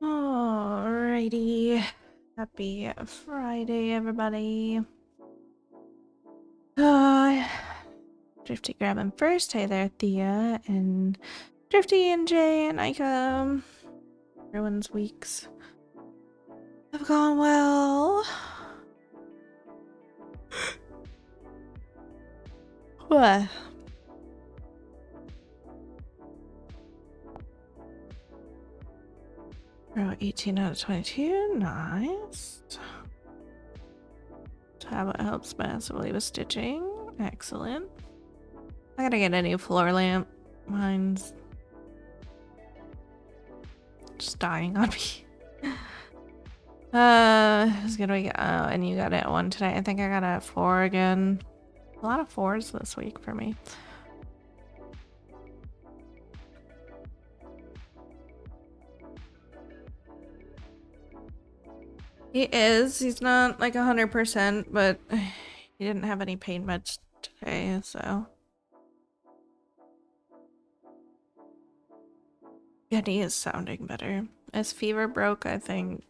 Alrighty. Happy Friday, everybody. Uh, Drifty grabbing first. Hey there, Thea, and Drifty and Jay and Ika. Everyone's weeks have gone well. What? Oh, 18 out of 22. Nice. Tablet helps massively with stitching. Excellent. I gotta get a new floor lamp. Mine's just dying on me. It's gonna be, and you got it at 1 today. I think I got it at 4 again. A lot of 4s this week for me. He is. He's not like 100%, but he didn't have any pain meds today, so. And he is sounding better. His fever broke, I think,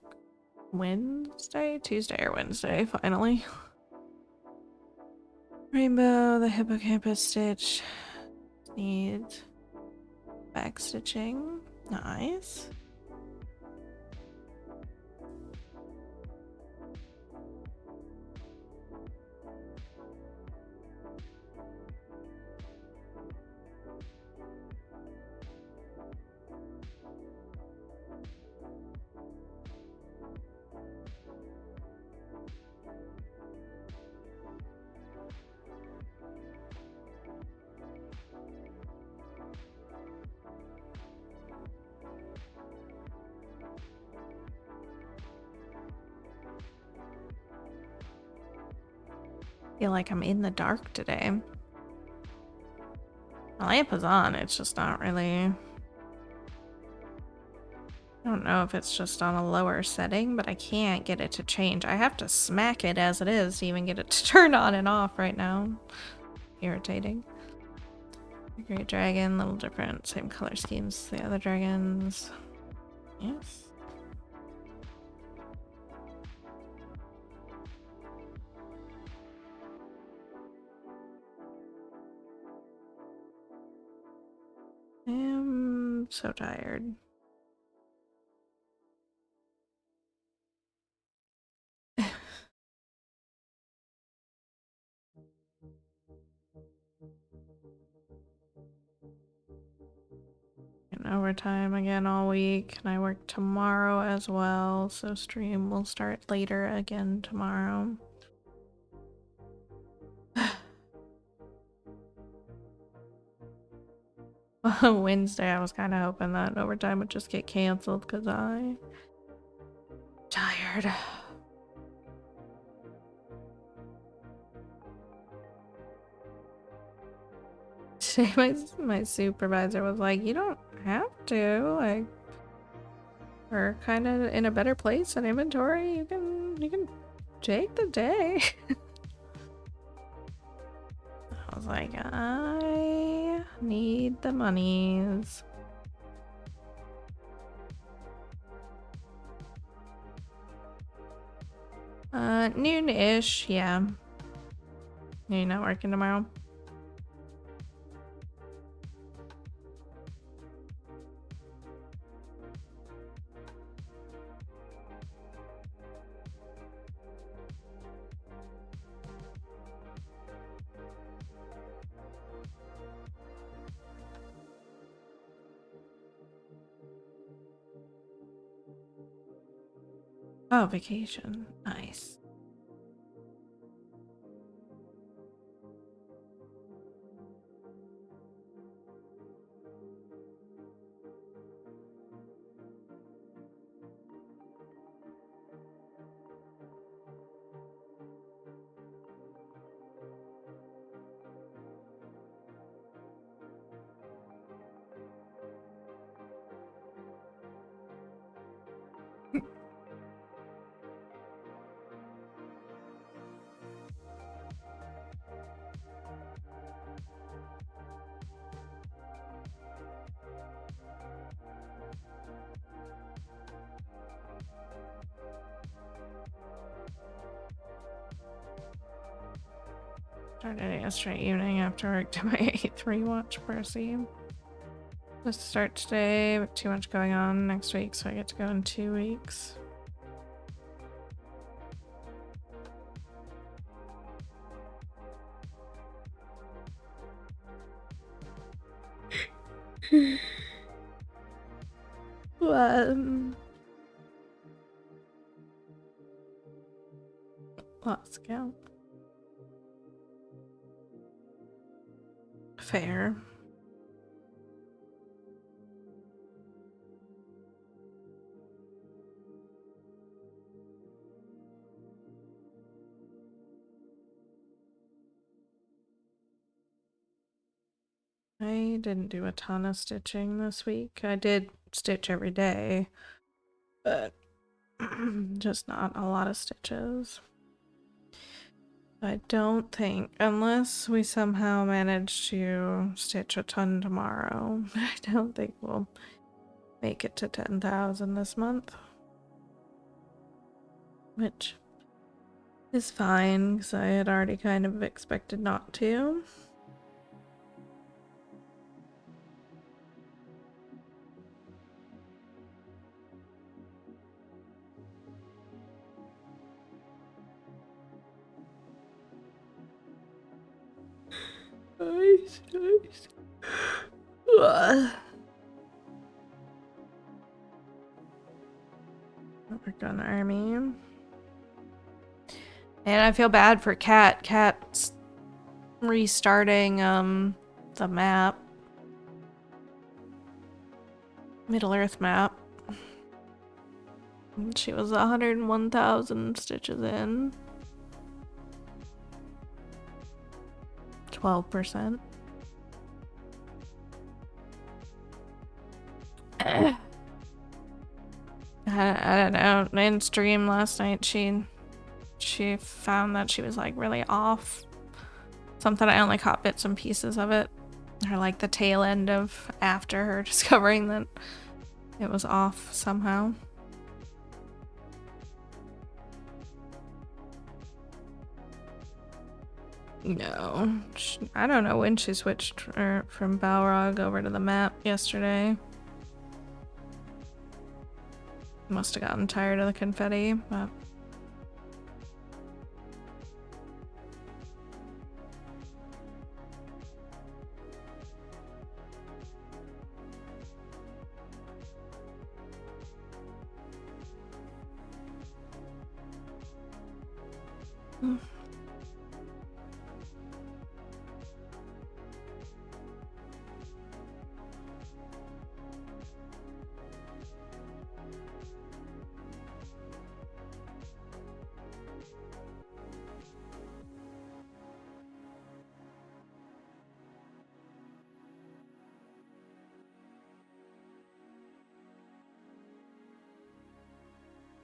Tuesday or Wednesday, finally. Rainbow, the hippocampus stitch needs back stitching. Nice. Feel like I'm in the dark today. My lamp is on, it's just not really... I don't know if it's just on a lower setting, but I can't get it to change. I have to smack it as it is to even get it to turn on and off right now. Irritating. The Great Dragon, little different, same color schemes as the other dragons. Yes. I'm so tired. And overtime again all week, and I work tomorrow as well, so stream will start later again tomorrow. Wednesday, I was kind of hoping that overtime would just get canceled because I'm tired. Today, my supervisor was like, "You don't have to. Like, we're kind of in a better place in inventory. You can take the day." I was like, "I need the monies." Noon-ish, yeah. You're not working tomorrow? Oh, vacation. Nice. Started yesterday evening after work to my 8-3 watch Percy. Supposed to start today, but too much going on next week, so I get to go in 2 weeks. Lost count. Fair. I didn't do a ton of stitching this week. I did stitch every day, but just not a lot of stitches. I don't think, unless we somehow manage to stitch a ton tomorrow, I don't think we'll make it to 10,000 this month. Which is fine, because I had already kind of expected not to. Nice. Work on army. And I feel bad for Cat. Cat's restarting the map. Middle Earth map. She was 101,000 stitches in. 12%. I don't know. In stream last night, she found that she was like really off. Something I only caught bits and pieces of it. Or like the tail end of after her discovering that it was off somehow. No, I don't know when she switched from Balrog over to the map yesterday. Must have gotten tired of the confetti, but...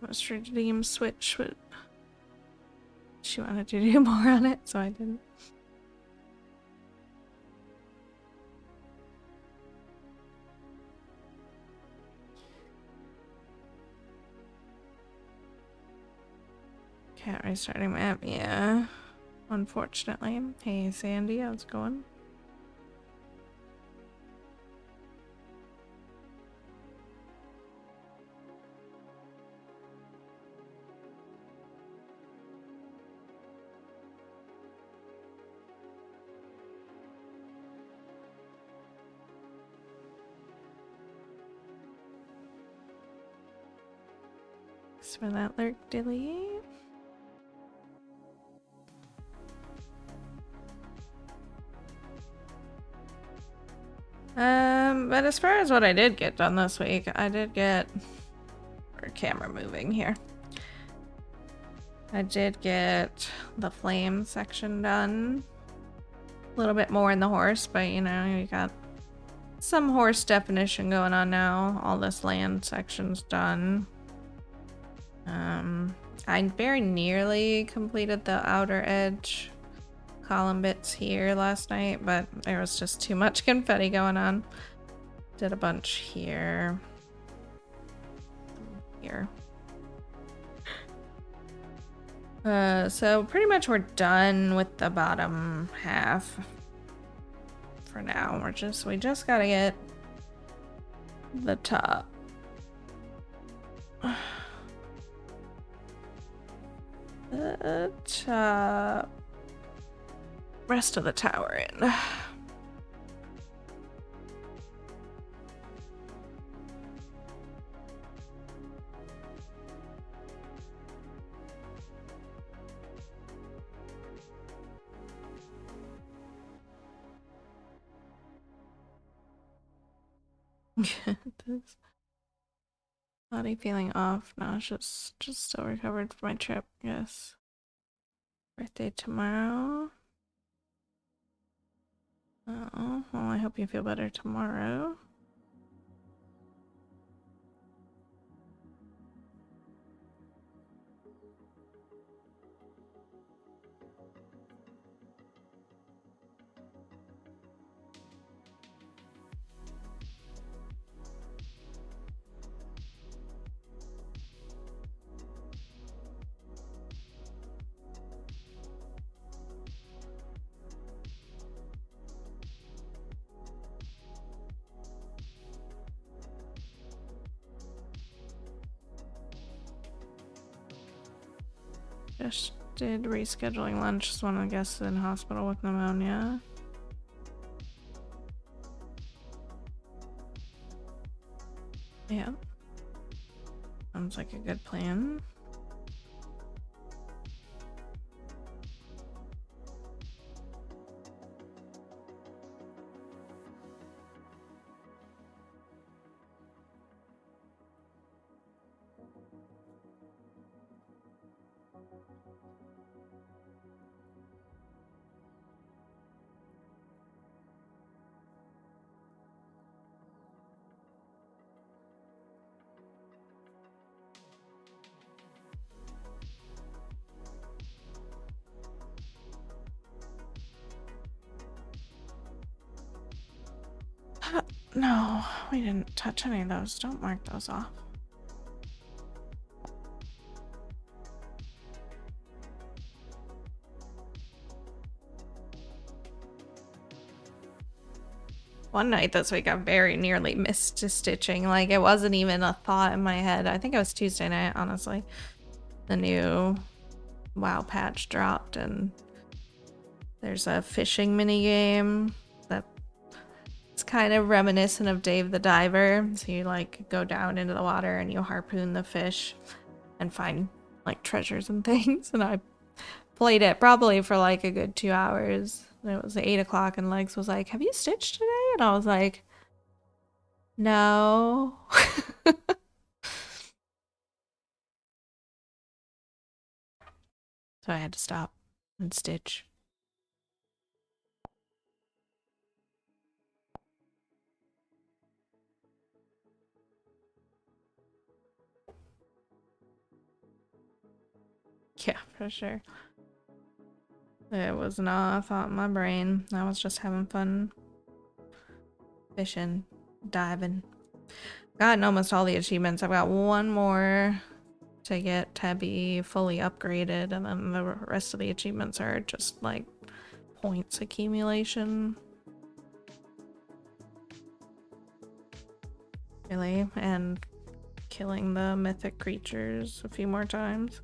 I was trying to redeem Switch, but she wanted to do more on it, so I didn't. Cat restarting map, yeah. Unfortunately. Hey Sandy, how's it going? Thanks for that lurk, Dilly. But as far as what I did get done this week, I did get our camera moving here. I did get the flame section done. A little bit more in the horse, but you know, you got some horse definition going on now. All this land section's done. I very nearly completed the outer edge column bits here last night, but there was just too much confetti going on. Did a bunch here. Here. So pretty much we're done with the bottom half for now. We just gotta get the top. The top. Rest of the tower in. Body feeling off, nauseous, just still recovered from my trip, yes. Birthday tomorrow. Oh, well, I hope you feel better tomorrow. Just did rescheduling lunch. Just one of the guests in hospital with pneumonia. Yeah. Sounds like a good plan. No, we didn't touch any of those. Don't mark those off. One night this week I very nearly missed stitching. Like, it wasn't even a thought in my head. I think it was Tuesday night, honestly. The new WoW patch dropped and there's a fishing mini game that it's kind of reminiscent of Dave the Diver. So you like go down into the water and you harpoon the fish and find like treasures and things. And I played it probably for like a good 2 hours. And it was 8 o'clock and Legs was like, "Have you stitched today?" And I was like, "No." So I had to stop and stitch. Yeah, for sure. It was not a thought in my brain. I was just having fun fishing, diving. Gotten almost all the achievements. I've got one more to get to be fully upgraded, and then the rest of the achievements are just like points accumulation. Really, and killing the mythic creatures a few more times.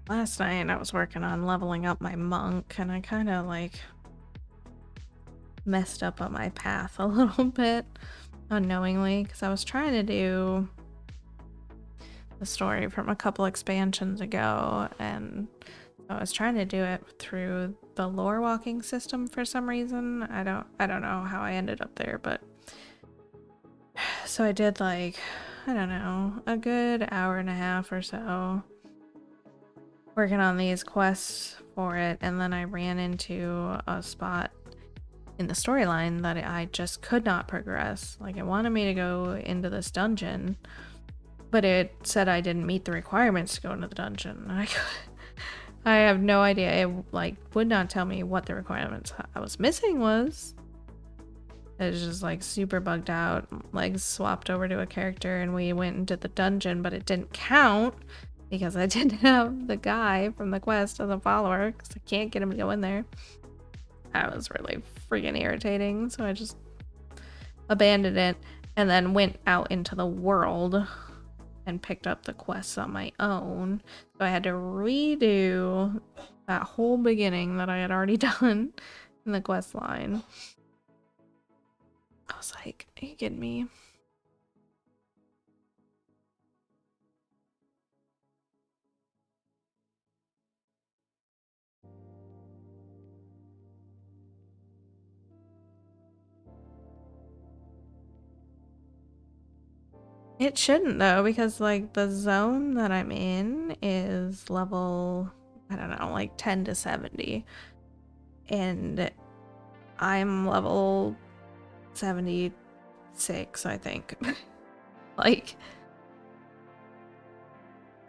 Last night I was working on leveling up my monk and I kind of like messed up on my path a little bit unknowingly because I was trying to do the story from a couple expansions ago and I was trying to do it through the lore walking system for some reason. I don't know how I ended up there, but so I did like, I don't know, a good hour and a half or so working on these quests for it, and then I ran into a spot in the storyline that I just could not progress. Like, it wanted me to go into this dungeon, but it said I didn't meet the requirements to go into the dungeon. I have no idea. It like would not tell me what the requirements I was missing was. It was just like super bugged out. Legs swapped over to a character and we went into the dungeon, but it didn't count because I didn't have the guy from the quest as a follower because I can't get him to go in there. That was really freaking irritating. So I just abandoned it and then went out into the world and picked up the quests on my own. So I had to redo that whole beginning that I had already done in the quest line. I was like, are you kidding me? It shouldn't though, because like the zone that I'm in is level, I don't know, like 10 to 70. And I'm level 76, I think. Like,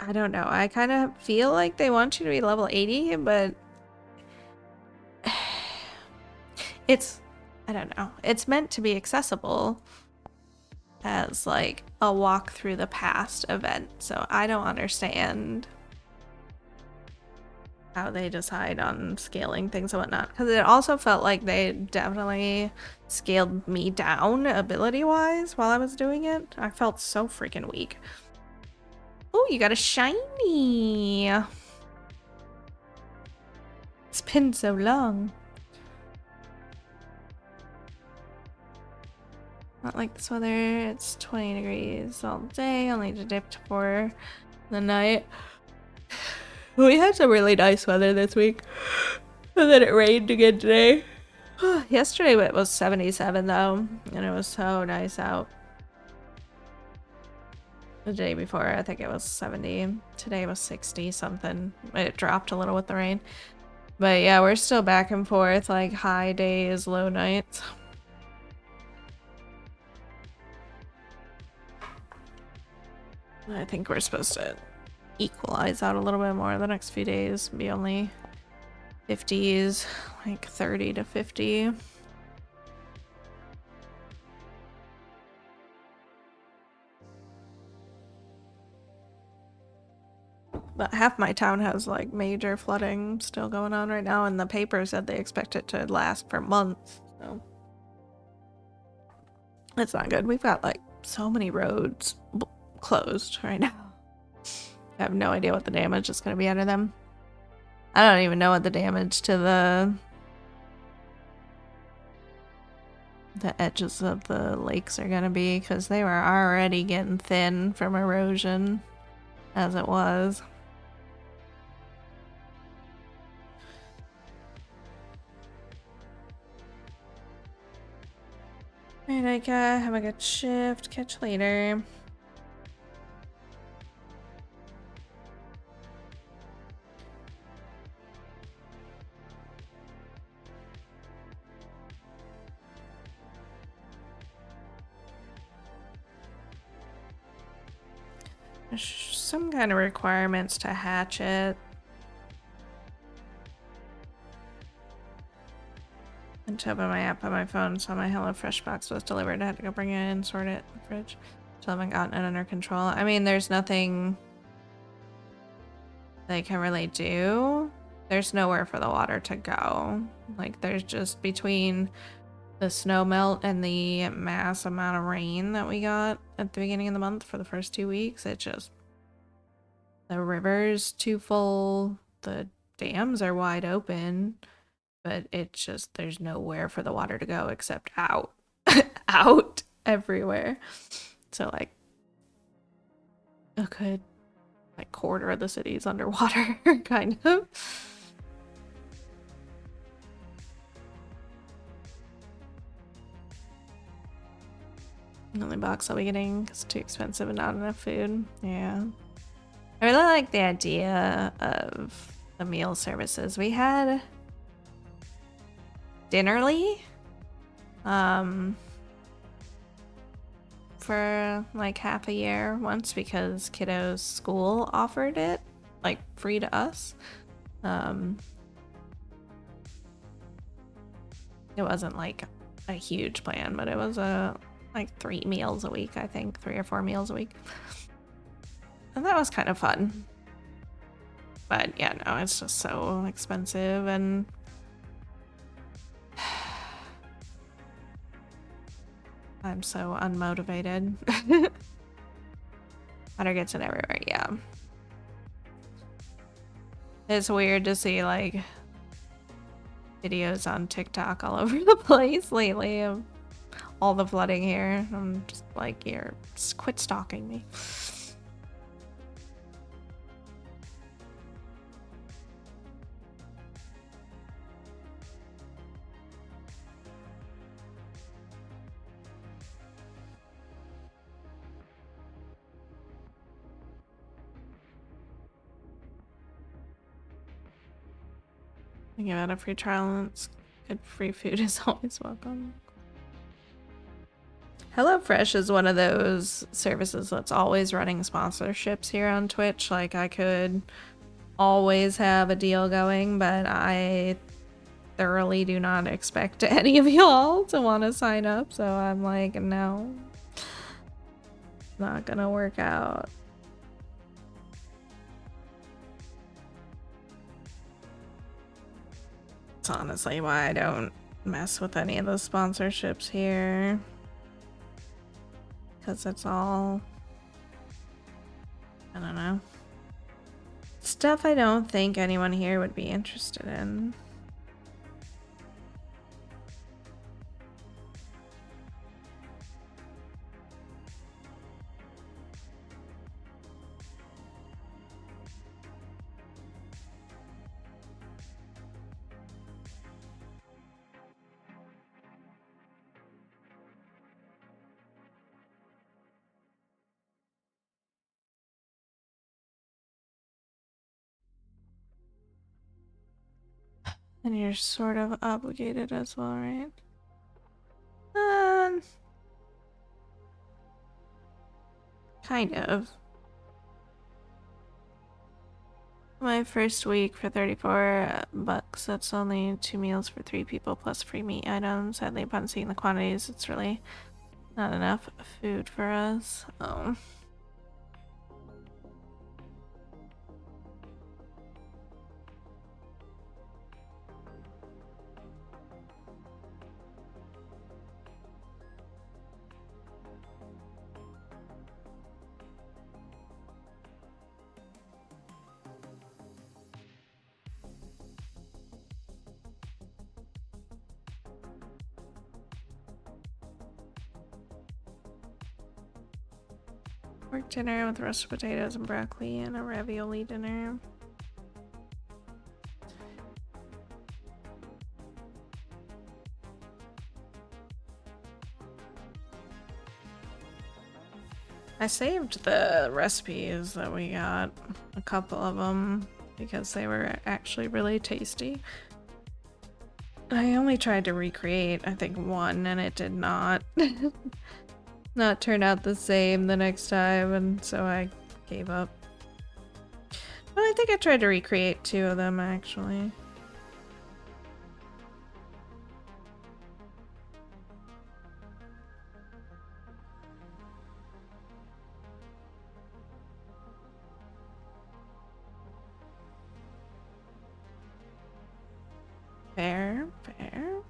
I don't know. I kind of feel like they want you to be level 80, but it's, I don't know. It's meant to be accessible as like a walk through the past event. So I don't understand how they decide on scaling things and whatnot, because it also felt like they definitely scaled me down ability wise while I was doing it. I felt so freaking weak. Oh, you got a shiny. It's been so long. Not like this weather. It's 20 degrees all day, only to dip to 4 the night. We had some really nice weather this week, and then it rained again today. Yesterday it was 77 though, and it was so nice out. The day before, I think it was 70. Today was 60 something. It dropped a little with the rain. But yeah, we're still back and forth, like high days, low nights. I think we're supposed to equalize out a little bit more the next few days. Be only 50s, like 30 to 50. But half my town has like major flooding still going on right now, and the paper said they expect it to last for months. So it's not good. We've got like so many roads closed right now. I have no idea what the damage is going to be out of them. I don't even know what the damage to the edges of the lakes are going to be, because they were already getting thin from erosion as it was. Alright, Nika, have a good shift. Catch you later. There's some kind of requirements to hatch it. And to open my app on my phone, so my HelloFresh box was delivered. I had to go bring it in, sort it in the fridge. Still haven't gotten it under control. I mean, there's nothing they can really do. There's nowhere for the water to go. Like, there's just between the snow melt and the mass amount of rain that we got at the beginning of the month for the first 2 weeks, it just, the river's too full, the dams are wide open, but it's just, there's nowhere for the water to go except out. Out everywhere. So like a good like quarter of the city is underwater, kind of. The only box I'll be getting because it's too expensive and not enough food. Yeah. I really like the idea of the meal services. We had Dinnerly for like half a year once because kiddo's school offered it like free to us. It wasn't like a huge plan, but it was like 3 meals a week, I think, 3 or 4 meals a week. And that was kind of fun. But yeah, no, it's just so expensive and I'm so unmotivated. Hunter gets it everywhere, yeah. It's weird to see like videos on TikTok all over the place lately of all the flooding here. I'm just like, just quit stalking me. Think about a free trial and it's good. Free food is always welcome. HelloFresh is one of those services that's always running sponsorships here on Twitch. Like I could always have a deal going, but I thoroughly do not expect any of y'all to want to sign up. So I'm like, no, not gonna work out. It's honestly why I don't mess with any of the sponsorships here. Because it's all, I don't know, stuff I don't think anyone here would be interested in. And you're sort of obligated as well, right? Kind of. My first week for 34 bucks. That's only 2 meals for 3 people plus free meat items. Sadly, upon seeing the quantities, it's really not enough food for us. Oh. Pork dinner with roasted potatoes and broccoli and a ravioli dinner. I saved the recipes that we got, a couple of them, because they were actually really tasty. I only tried to recreate, I think, one, and it did not not turn out the same the next time, and so I gave up. But I think I tried to recreate 2 of them, actually. Fair, fair.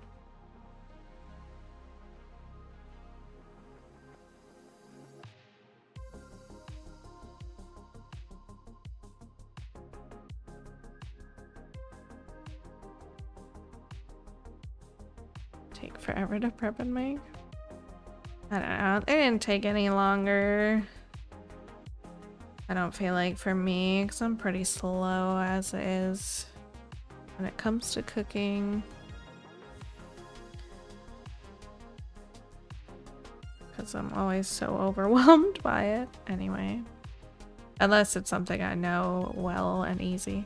Take forever to prep and make. I don't know. They didn't take any longer. I don't feel like for me, because I'm pretty slow as is when it comes to cooking. Because I'm always so overwhelmed by it anyway. Unless it's something I know well and easy.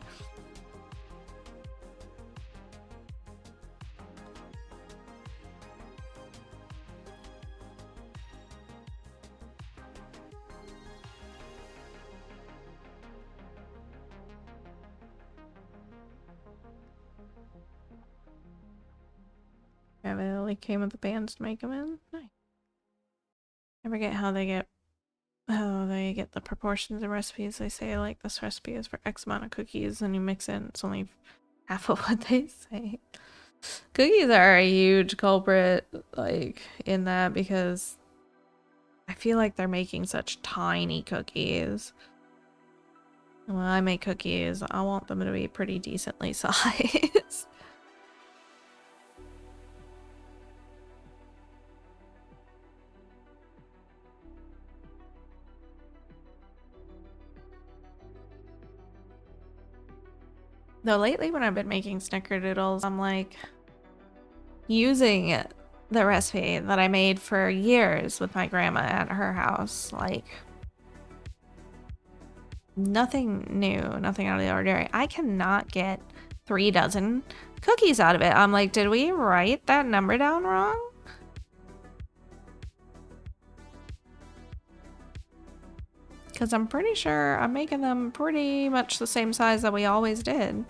Yeah, they only came with the bands to make them in. Nice. I forget how they get the proportions and recipes. They say like this recipe is for X amount of cookies, and you mix it, and it's only half of what they say. Cookies are a huge culprit, like in that, because I feel like they're making such tiny cookies. When I make cookies, I want them to be pretty decently sized. Though lately when I've been making snickerdoodles, I'm like using the recipe that I made for years with my grandma at her house. Like nothing new, nothing out of the ordinary. I cannot get 3 dozen cookies out of it. I'm like, did we write that number down wrong? Because I'm pretty sure I'm making them pretty much the same size that we always did.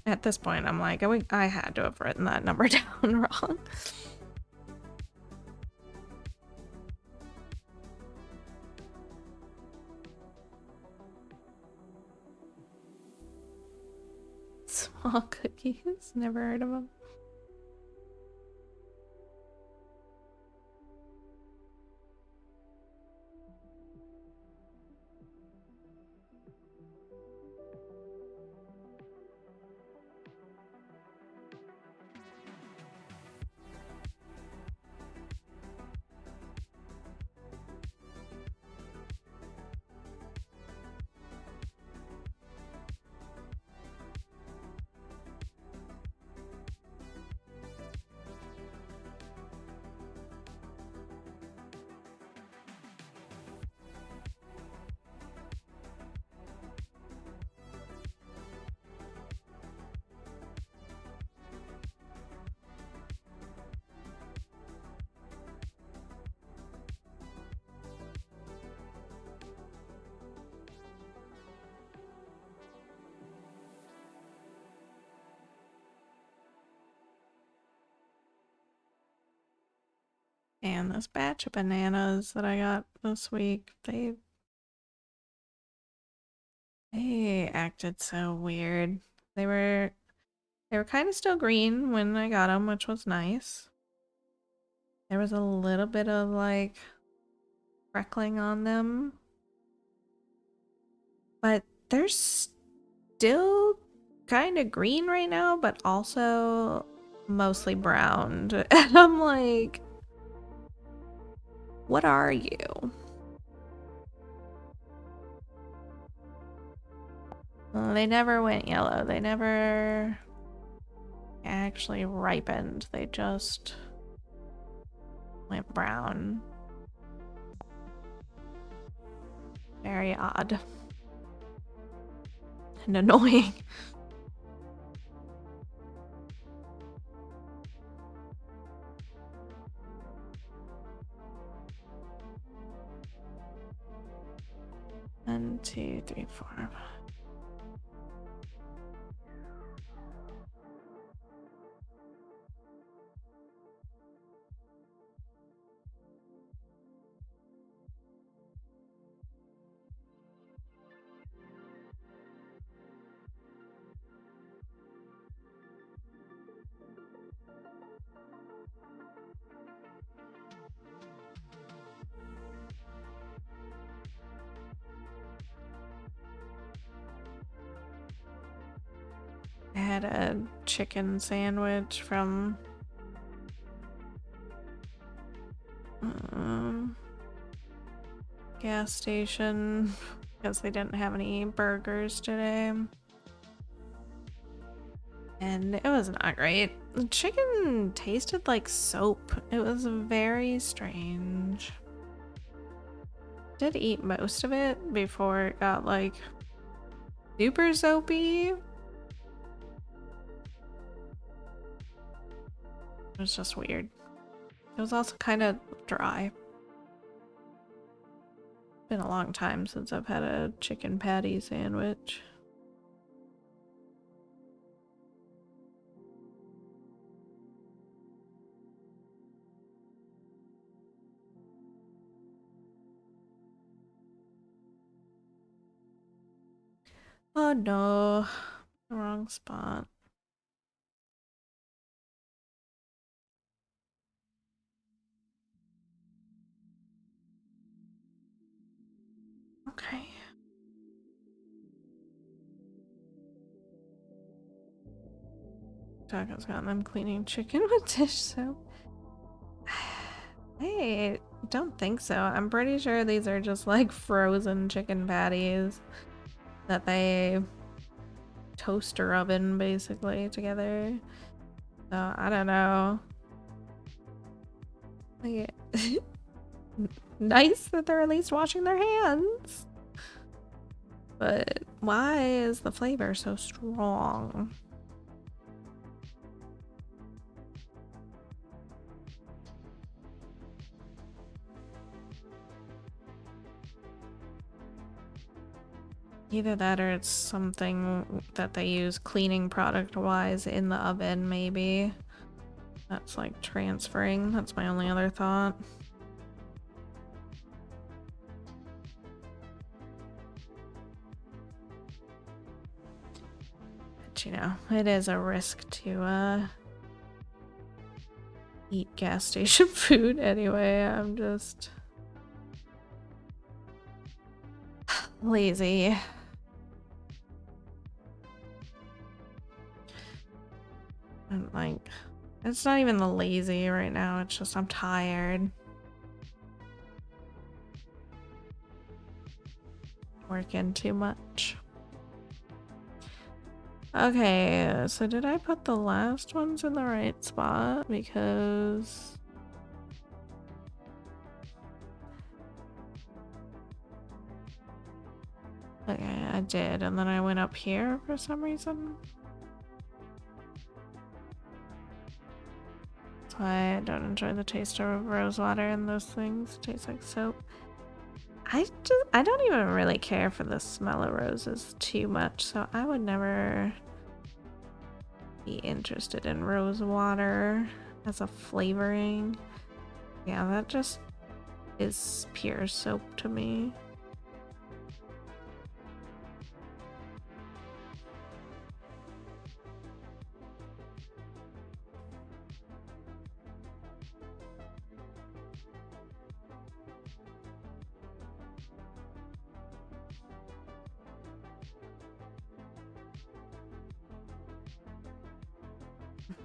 At this point, I'm like, I had to have written that number down wrong. Small cookies, never heard of them. And this batch of bananas that I got this week, they acted so weird. They were kind of still green when I got them, which was nice. There was a little bit of like freckling on them, but they're still kind of green right now, but also mostly browned. And I'm like, what are you? They never went yellow. They never actually ripened. They just went brown. Very odd. And annoying. One, two, three, four. I had a chicken sandwich from gas station because they didn't have any burgers today. And it was not great. The chicken tasted like soap. It was very strange. Did eat most of it before it got like super soapy. It was just weird. It was also kind of dry. Been a long time since I've had a chicken patty sandwich. Oh no, the wrong spot. Okay. Taco's got them cleaning chicken with dish soap. I don't think so. I'm pretty sure these are just like frozen chicken patties that they toaster oven basically together. So I don't know. Like, nice that they're at least washing their hands. But why is the flavor so strong? Either that or it's something that they use cleaning product wise in the oven, maybe. That's like transferring. That's my only other thought. But you know, it is a risk to eat gas station food anyway. I'm just lazy. I'm like, it's not even the lazy right now, it's just I'm tired. Working too much. Okay, so did I put the last ones in the right spot? Because okay, I did, and then I went up here for some reason. That's why I don't enjoy the taste of rose water and those things. It tastes like soap. I don't even really care for the smell of roses too much, so I would never be interested in rose water as a flavoring. Yeah, that just is pure soap to me.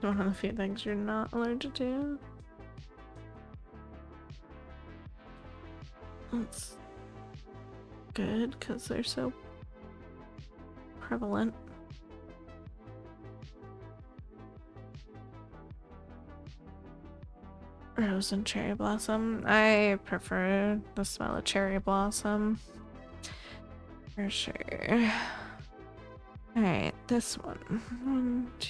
One of the few things you're not allergic to. That's good because they're so prevalent. Rose and cherry blossom. I prefer the smell of cherry blossom. For sure. Alright, this one. 1, 2,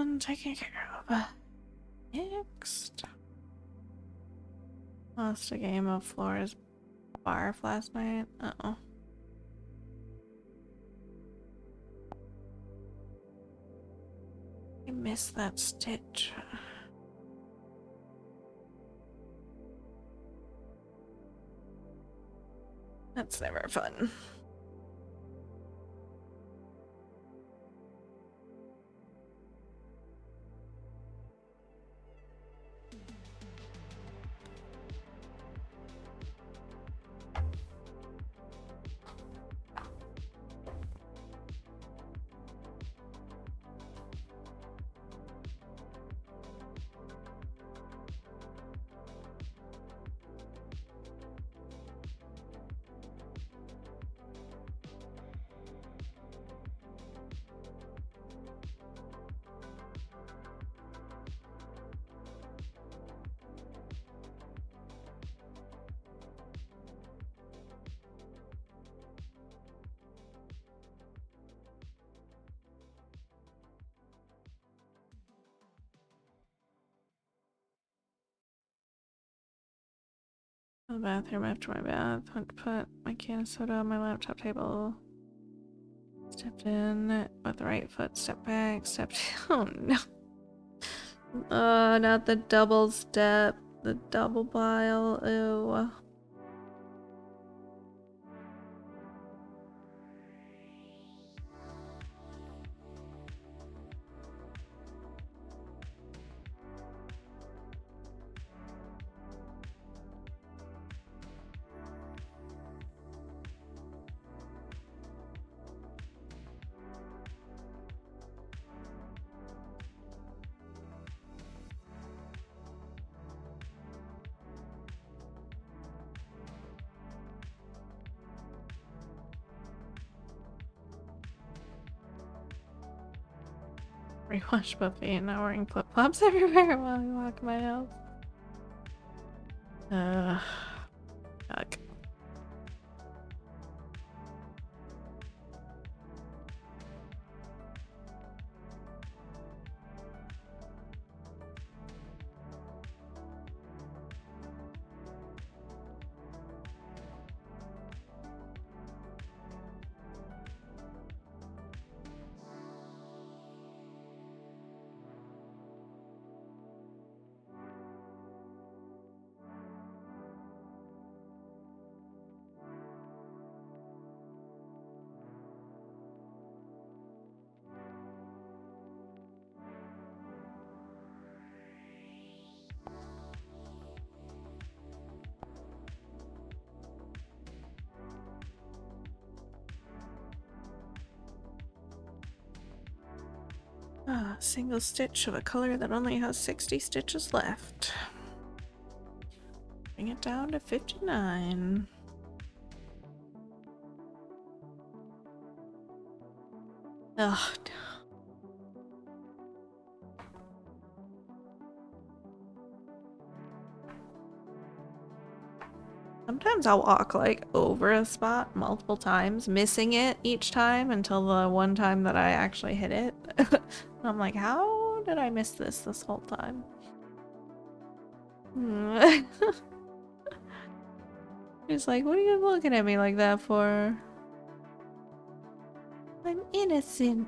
one taken care of. Next. Lost a game of Flora's Barf last night. Uh-oh. I missed that stitch. That's never fun. The bathroom after my bath. Went to put my can of soda on my laptop table. Stepped in with the right foot. Stepped back. Stepped. Oh no. Not the double step. The double bile. Ew. Rewatch Buffy and now wearing flip-flops everywhere while we walk my house. Fuck. A single stitch of a color that only has 60 stitches left. Bring it down to 59. Ugh. Sometimes I'll walk like over a spot multiple times, missing it each time until the one time that I actually hit it. I'm like, how did I miss this whole time? He's like, what are you looking at me like that for? I'm innocent.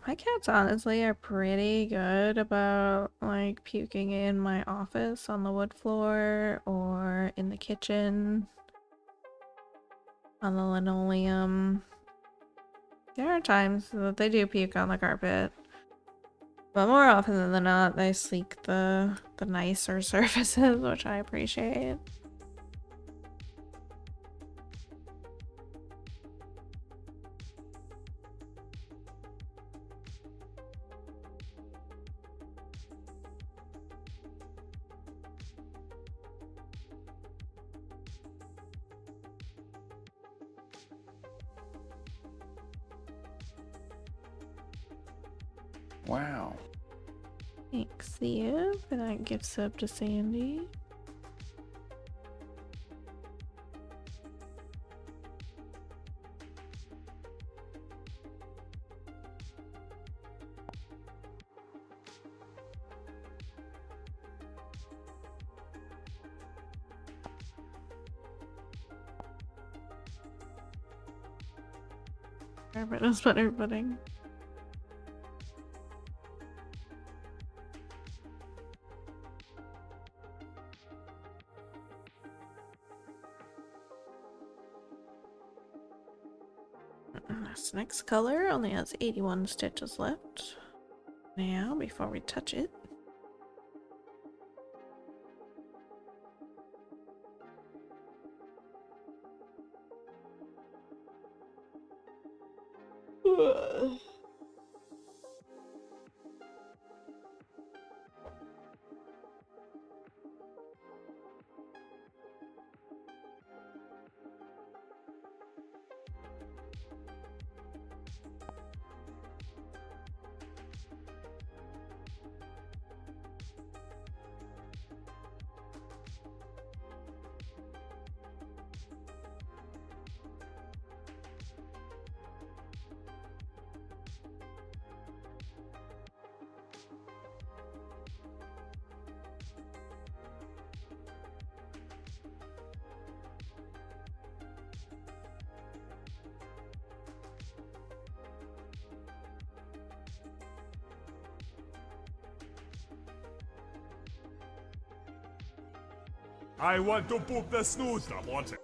My cats honestly are pretty good about like puking in my office on the wood floor or in the kitchen. on the linoleum. There are times that they do puke on the carpet, but more often than not, they seek the nicer surfaces, which I appreciate. Wow. Thanks, Theo, for that gift sub to Sandy. Barbados butter pudding. This next color only has 81 stitches left. Now, before we touch it, I want to poop the snooze. Stop wanting.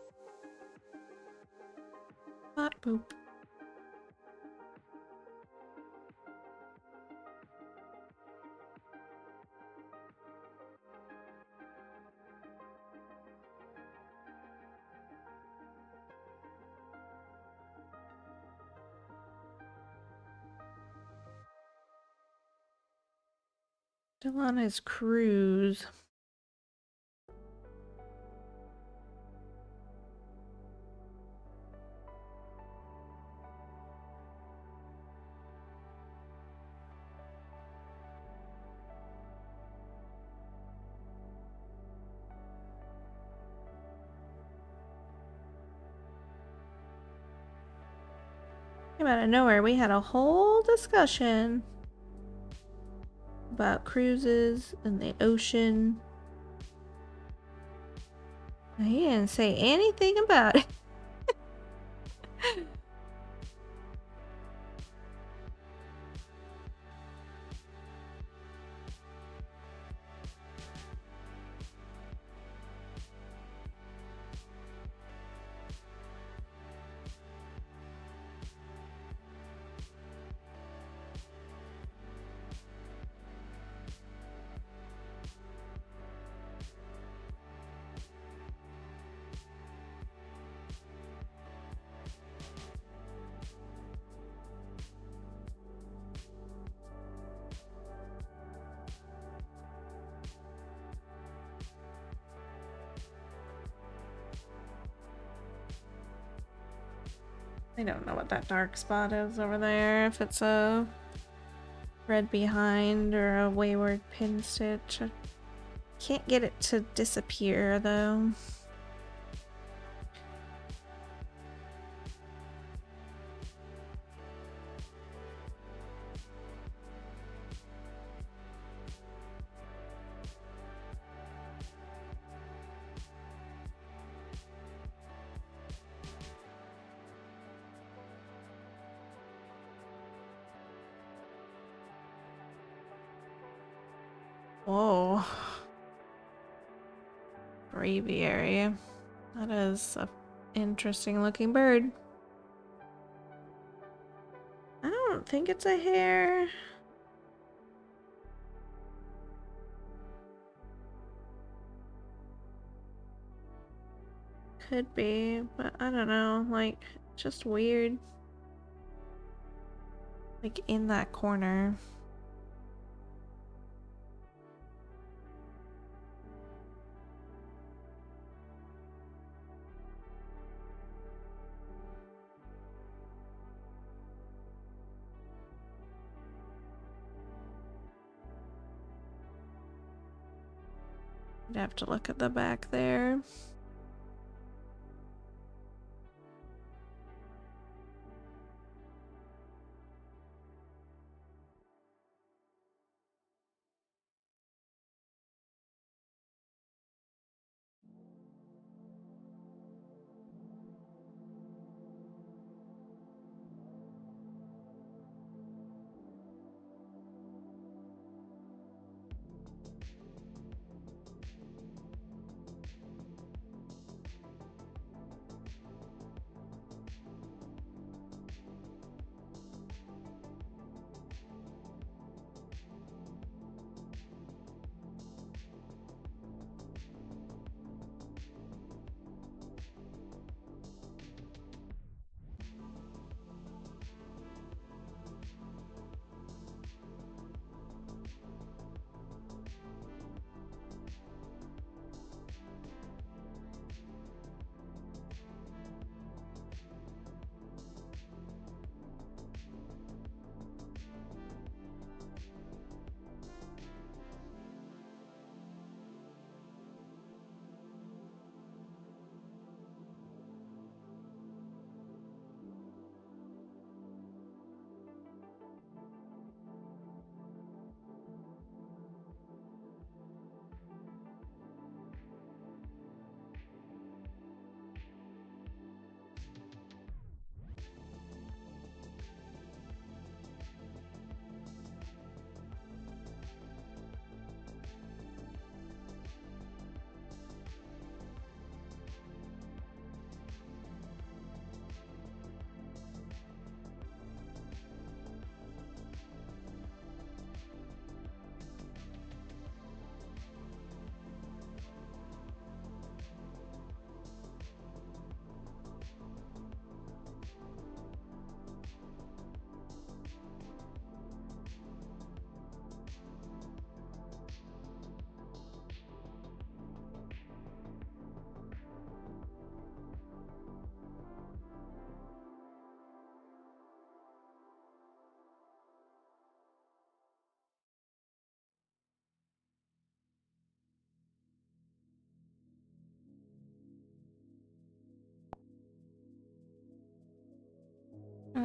hot poop. Still on his cruise. Came out of nowhere, we had a whole discussion about cruises and the ocean. He didn't say anything about it. I don't know what that dark spot is over there, if it's a red behind or a wayward pin stitch. I can't get it to disappear though. Whoa. Braviary. That is a Interesting looking bird. I don't think it's a hare. Could be, but I don't know. Like, just weird. Like in that corner. I'd have to look at the back there.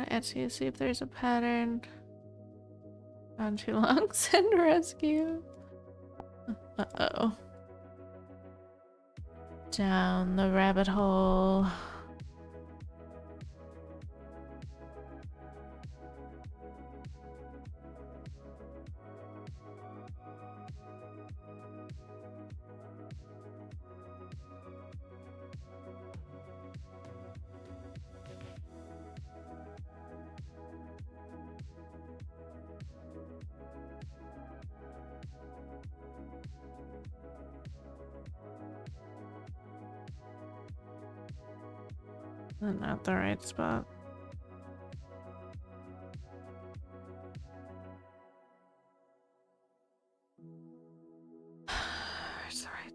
Etsy to see if there's a pattern. Gone too long. Send rescue. Uh-oh. Down the rabbit hole. Not the right spot. It's alright.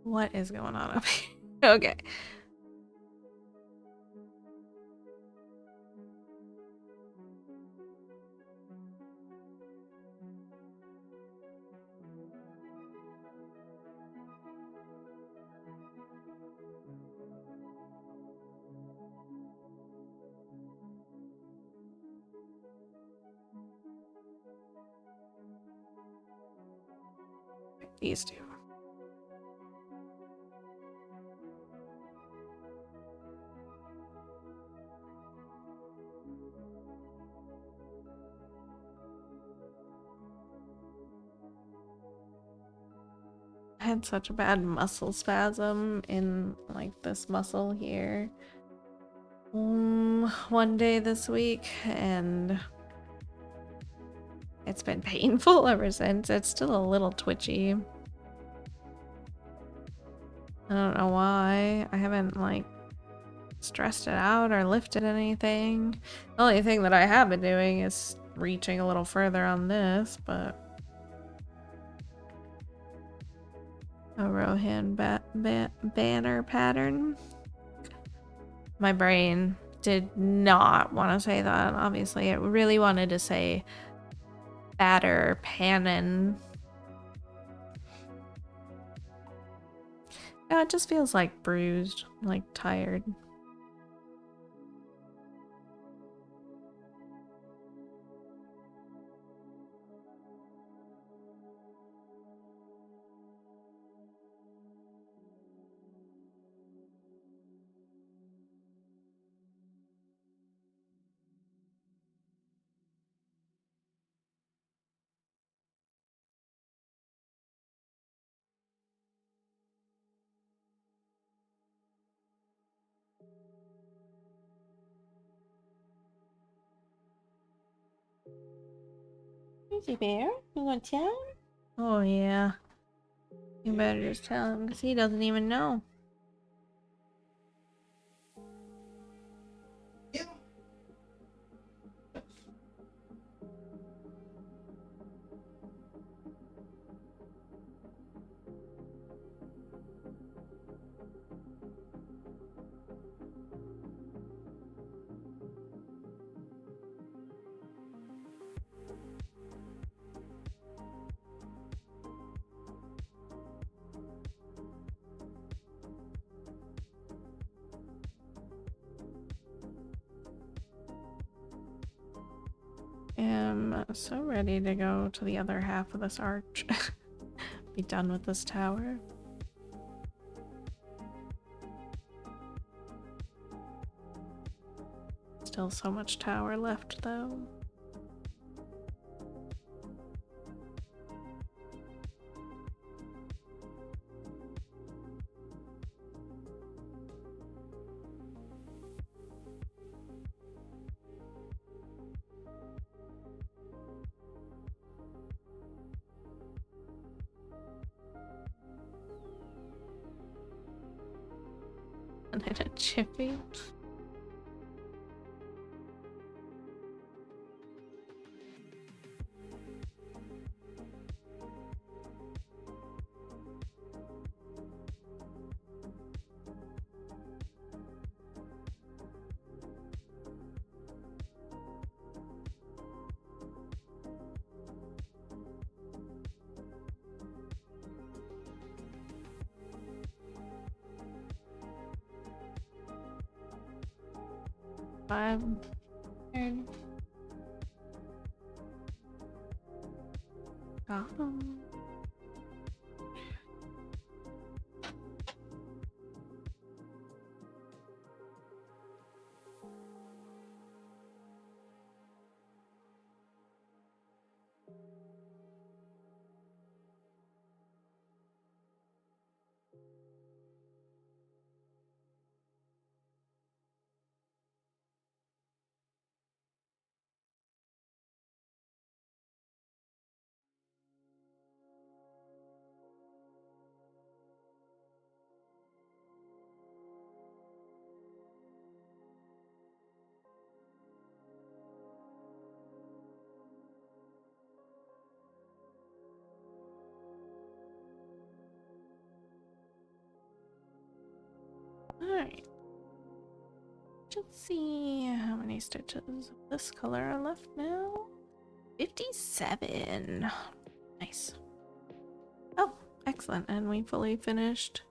What is going on up here? Okay. These two. I had such a bad muscle spasm in like this muscle here one day this week, and it's been painful ever since. It's still a little twitchy. I don't know why. I haven't like stressed it out or lifted anything. The only thing that I have been doing is reaching a little further on this, but a Rohan banner pattern. My brain did not want to say that. Obviously, it really wanted to say batter pannon. Yeah, it just feels like bruised, like tired. Easy Bear, you going to town? Oh yeah. You better just tell him, because he doesn't even know. I'm so ready to go to the other half of this arch. Be done with this tower. Still so much tower left though. And then a chippy. I'm tired. Got him. Alright. Let's see how many stitches of this color are left now. 57. Nice. Oh, excellent. And we fully finished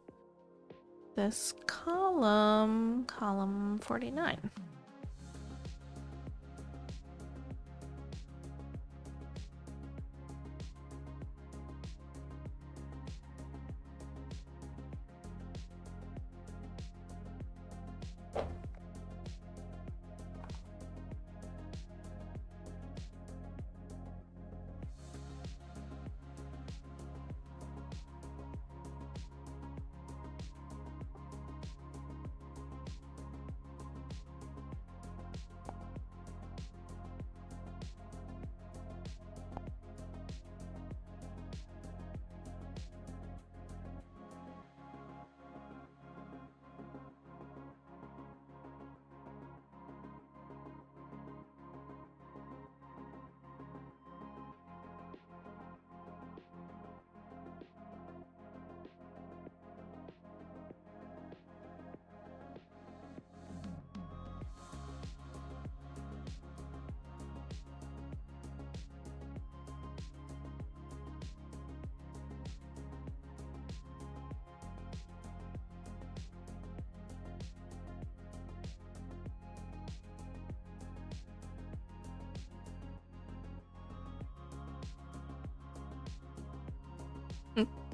this column 49.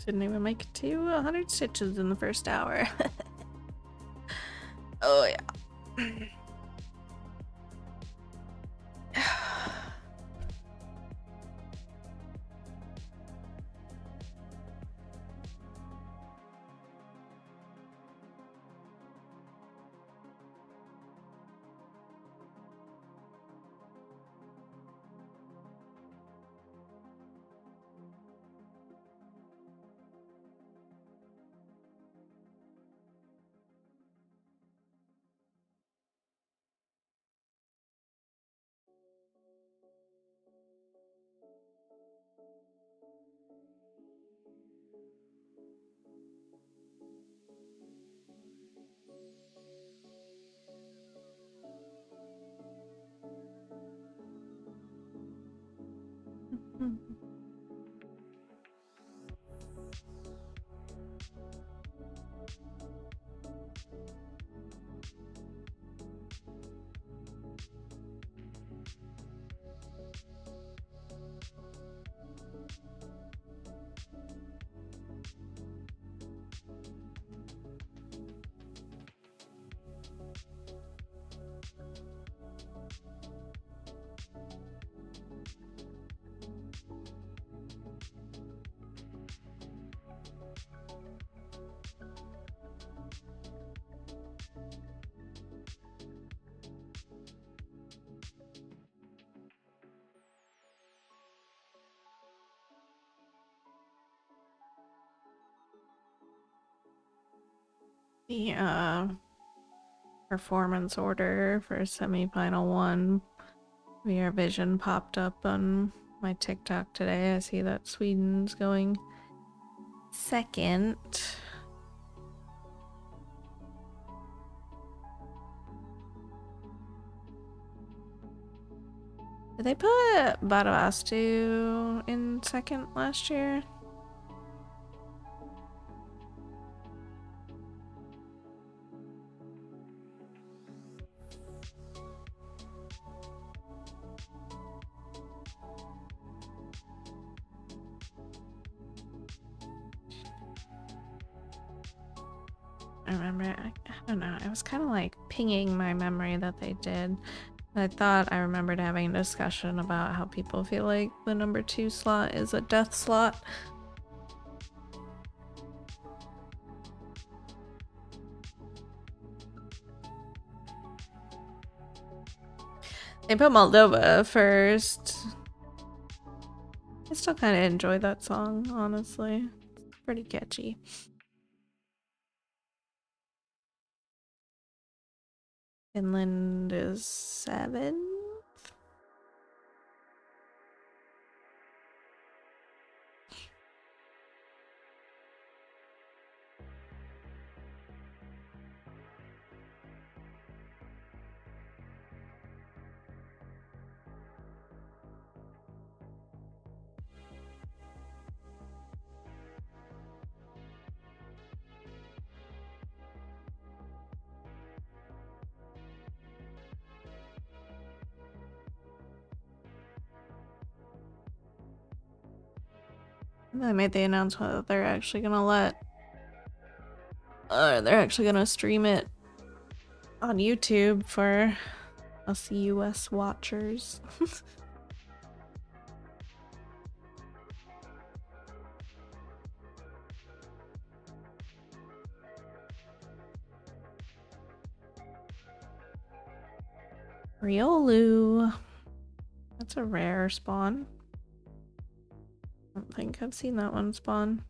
Didn't even make it to 100 stitches in the first hour. Oh yeah. The performance order for semi-final one VR Vision popped up on my TikTok today. I see that Sweden's going second. Did they put Badavastu in second last year? I remember, I don't know, it was kind of like pinging my memory that they did. I thought I remembered having a discussion about how people feel like the number 2 slot is a death slot. They put Moldova first. I still kind of enjoy that song, honestly. It's pretty catchy. Finland is 7th. They made the announcement that they're actually gonna they're actually gonna stream it on YouTube for us US watchers. Riolu. That's a rare spawn. I don't think I've seen that one spawn.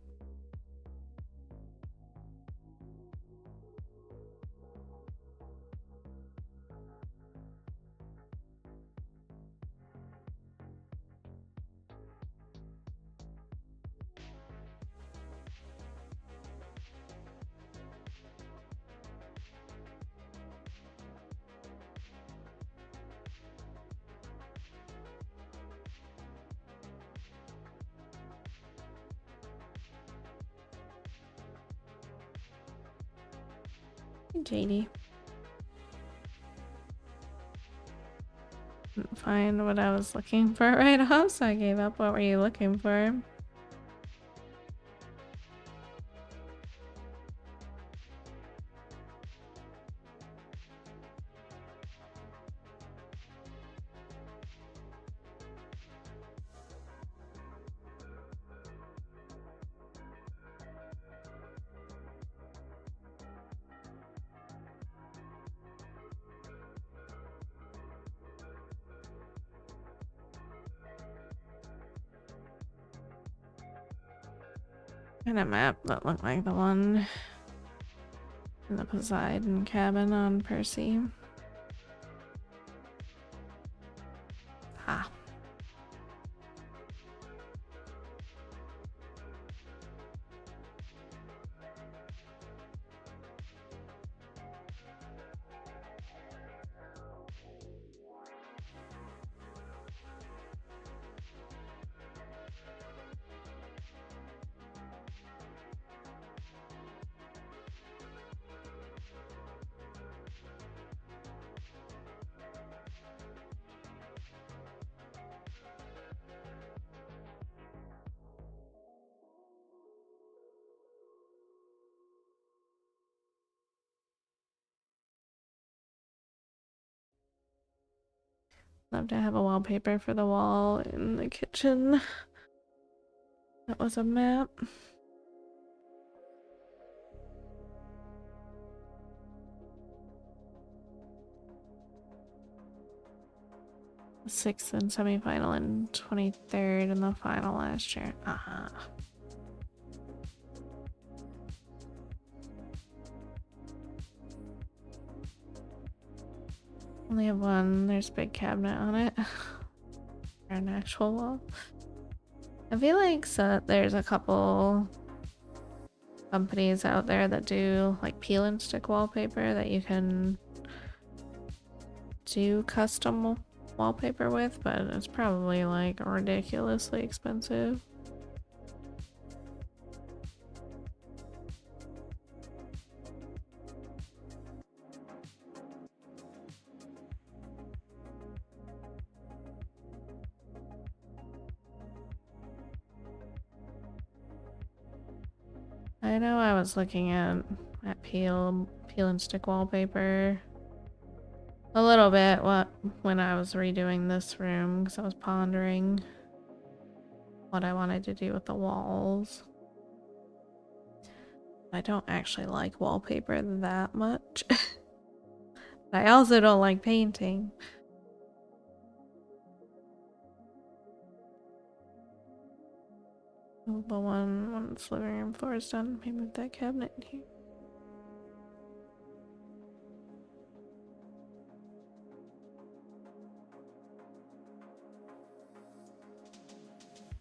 JD. Couldn't find what I was looking for right off, so I gave up. What were you looking for? kind of map that looked like the one in the Poseidon cabin on Percy. Ah. Love to have a wallpaper for the wall in the kitchen. That was a map. Sixth and semifinal and 23rd in the final last year. Only have one. There's a big cabinet on it. Or an actual wall. I feel like there's a couple companies out there that do like peel and stick wallpaper that you can do custom wallpaper with, but it's probably like ridiculously expensive. I know I was looking at peel and stick wallpaper a little bit when I was redoing this room, because I was pondering what I wanted to do with the walls. I don't actually like wallpaper that much. But I also don't like painting. The once living room floor is done, let me move that cabinet in here.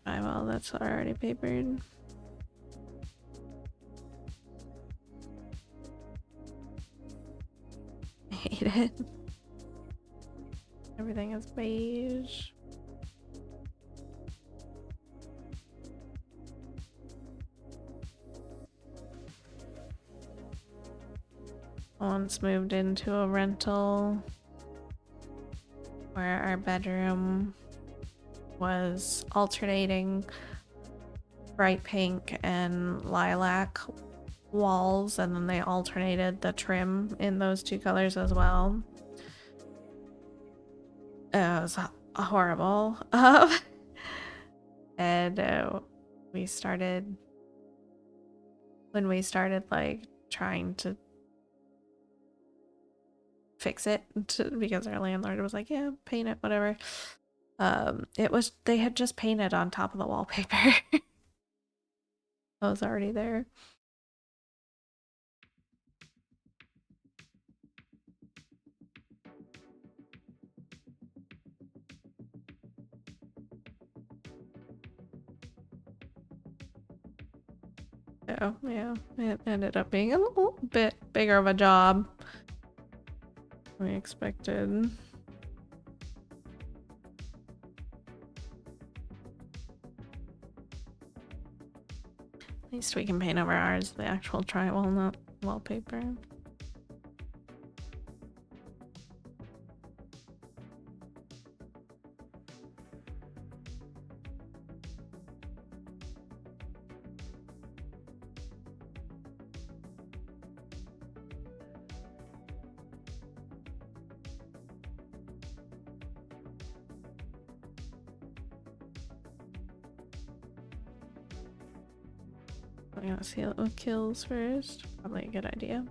Alright, well, that's already papered. I hate it. Everything is beige. Once moved into a rental where our bedroom was alternating bright pink and lilac walls, and then they alternated the trim in those two colors as well. It was horrible. And when we started like trying to fix it because our landlord was like, yeah, paint it, whatever. They had just painted on top of the wallpaper. That was already there. So yeah, it ended up being a little bit bigger of a job than we expected. At least we can paint over ours the actual drywall, not wallpaper. I'm gonna seal it with kills first. Probably a good idea.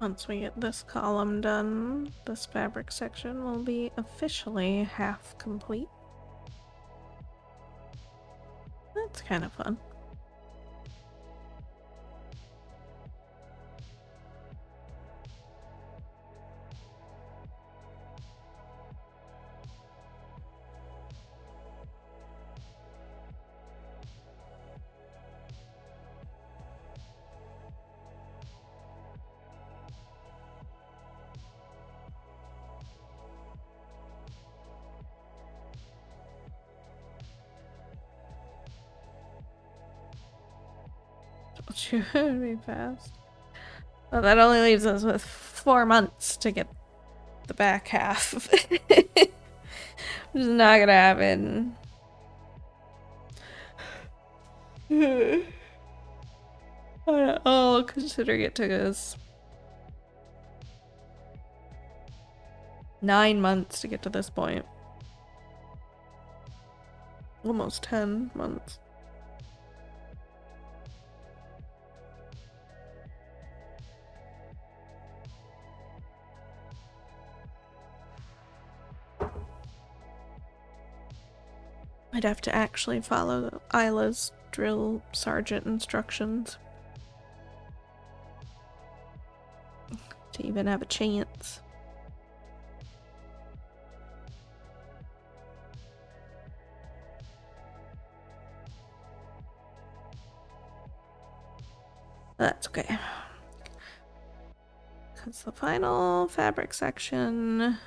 Once we get this column done, this fabric section will be officially half complete. That's kind of fun. Should be fast. Well, that only leaves us with 4 months to get the back half. Which is not gonna happen. Oh, considering it took us 9 months to get to this point. Almost 10 months. I'd have to actually follow Isla's drill sergeant instructions to even have a chance. That's okay. Because the final fabric section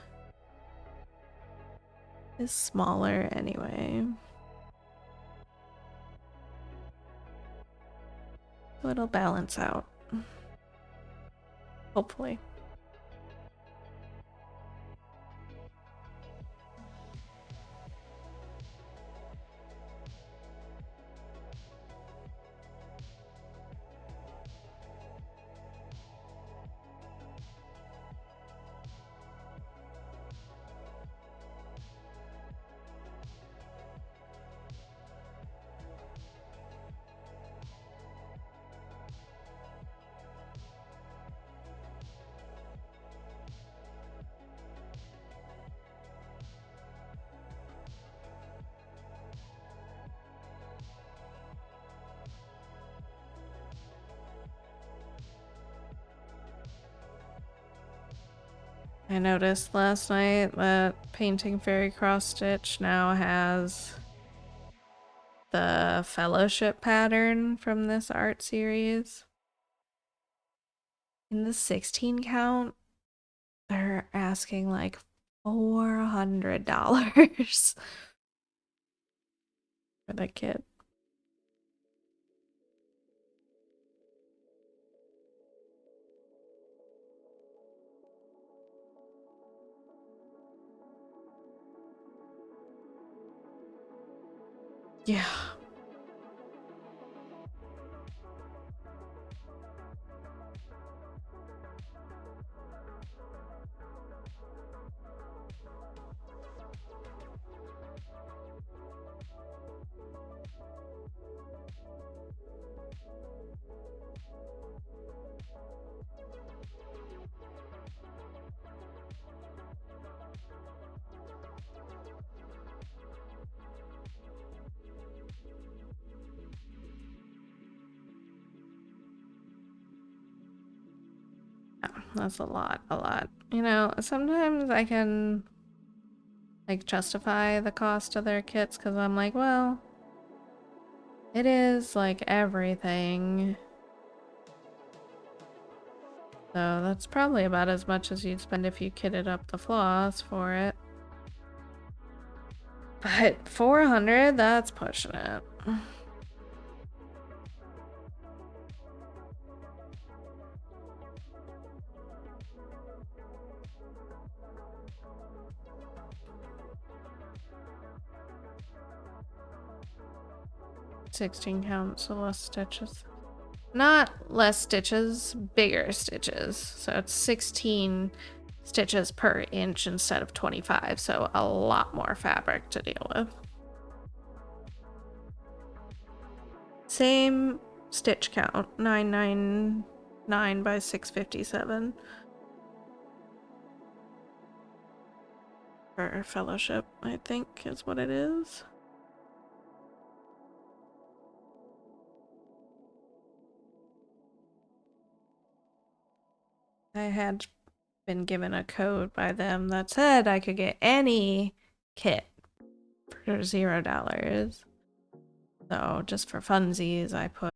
is smaller anyway. So it'll balance out. Hopefully. I noticed last night that Painting Fairy Cross Stitch now has the fellowship pattern from this art series. In the 16 count, they're asking like $400 for the kit. Yeah. That's a lot, a lot. You know, sometimes I can like justify the cost of their kits because I'm like, well, it is like everything. So that's probably about as much as you'd spend if you kitted up the floss for it. But 400, that's pushing it. $16 count, so less stitches. Not less stitches, bigger stitches. So it's 16 stitches per inch instead of 25, so a lot more fabric to deal with. Same stitch count, 999 by 657. For fellowship, I think is what it is. I had been given a code by them that said I could get any kit for $0. So just for funsies, I put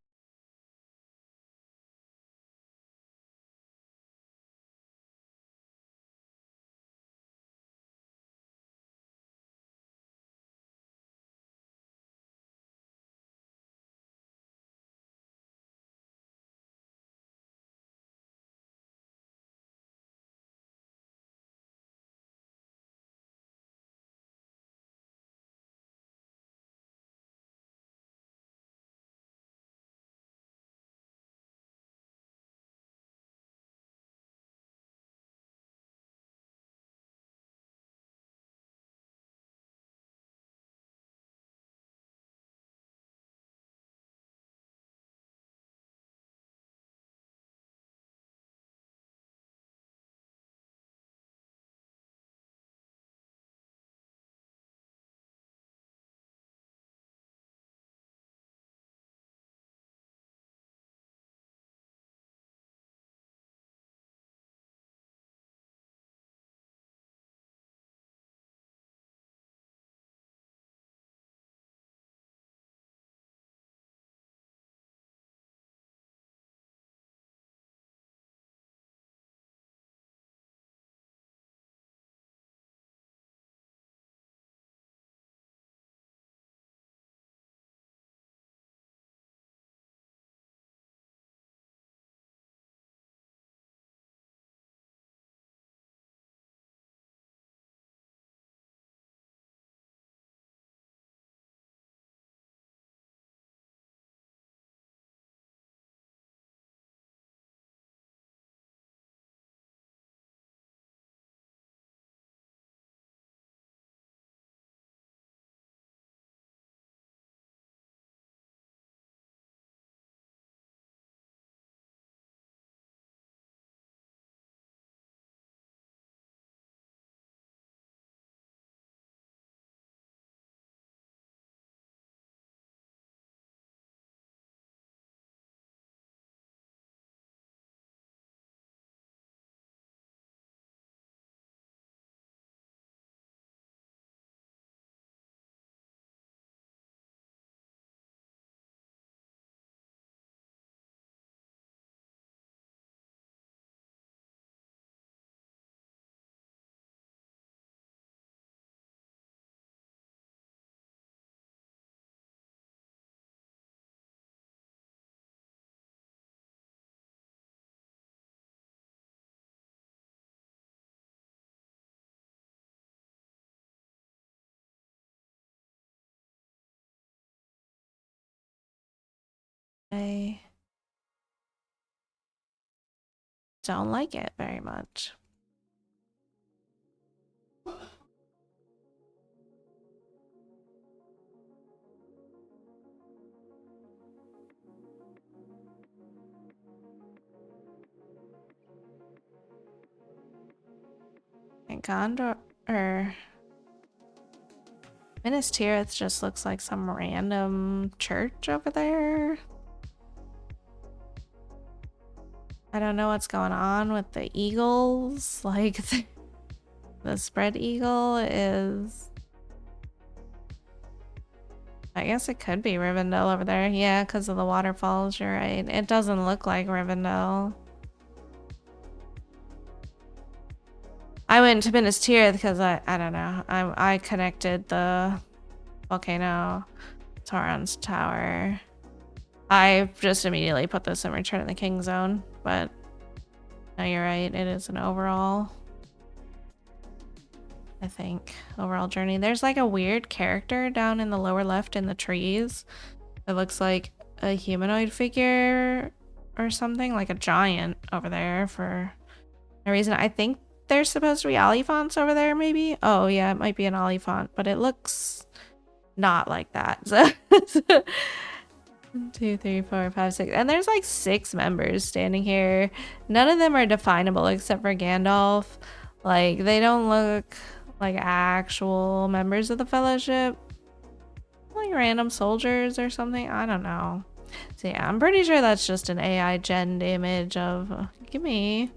I don't like it very much. And Gondor or Minas Tirith just looks like some random church over there. I don't know what's going on with the eagles. Like, the spread eagle is... I guess it could be Rivendell over there. Yeah, because of the waterfalls, you're right. It doesn't look like Rivendell. I went to Minas Tirith because I don't know. I connected the volcano Sauron's tower. I just immediately put this in Return of the King zone, but no, you're right. It is an overall, I think, overall journey. There's like a weird character down in the lower left in the trees. It looks like a humanoid figure or something, like a giant over there for no reason. I think there's supposed to be Oliphants over there, maybe. Oh yeah, it might be an Oliphant, but it looks not like that. So 1, 2, 3, 4, 5, 6, and there's like 6 members standing here. None of them are definable except for Gandalf. Like, they don't look like actual members of the Fellowship, like random soldiers or something. I don't know. So yeah, I'm pretty sure that's just an AI gen image of give me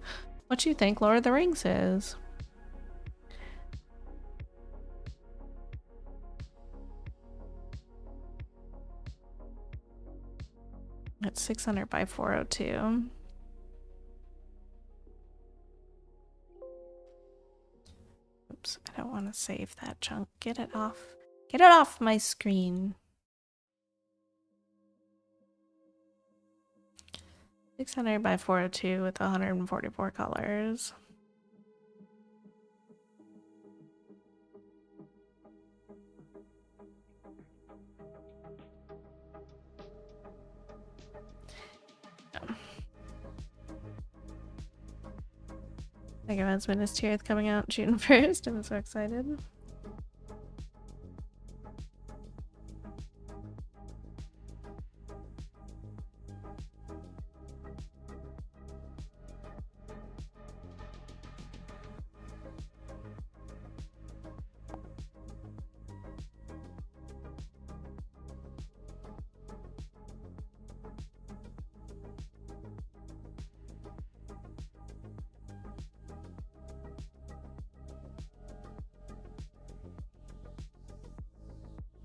what you think Lord of the Rings is. It's 600 by 402. Oops, I don't want to save that chunk. Get it off. Get it off my screen. 600 by 402 with 144 colors. Think of Minas Tirith coming out June 1st. I'm so excited.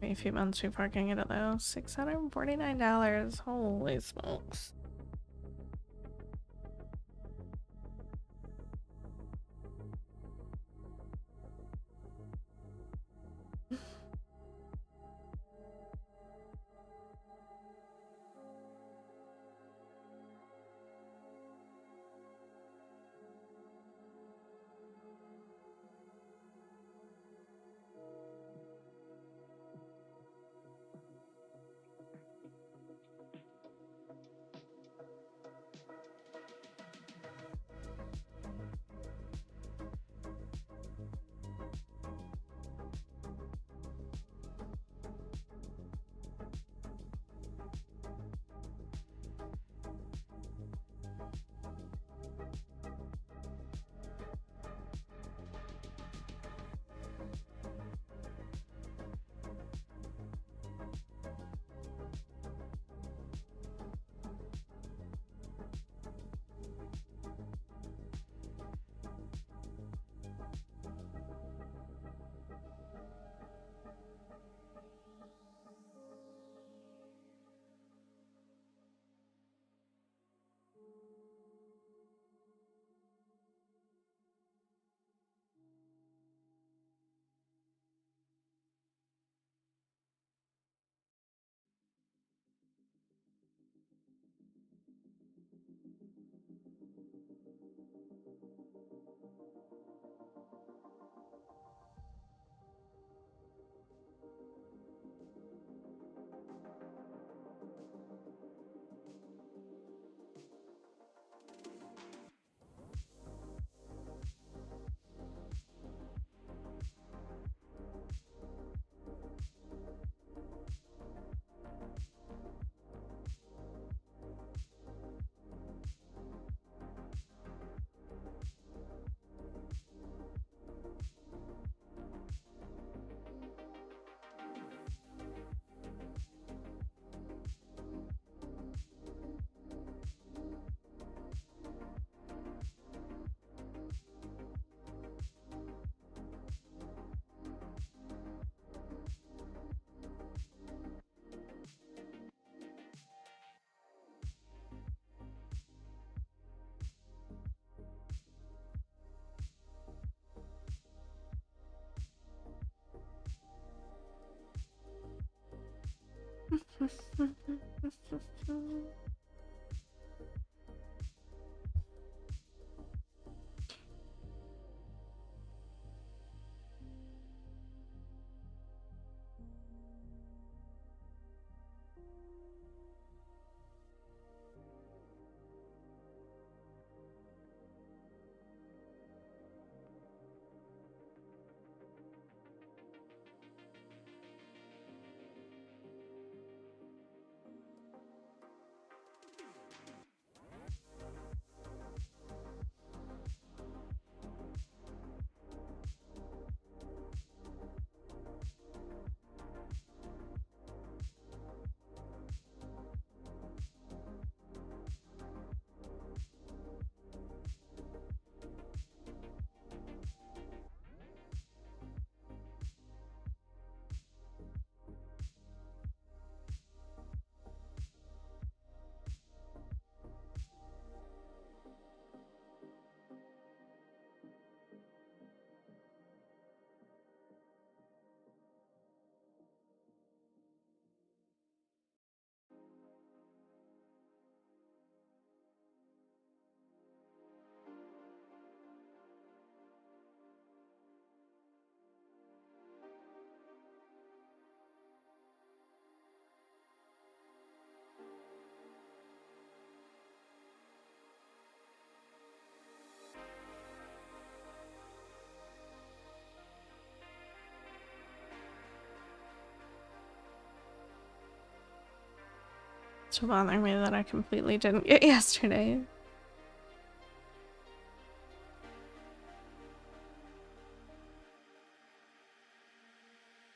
A few months before I can get it though. $649. Holy smokes. It's bothering me that I completely didn't get yesterday.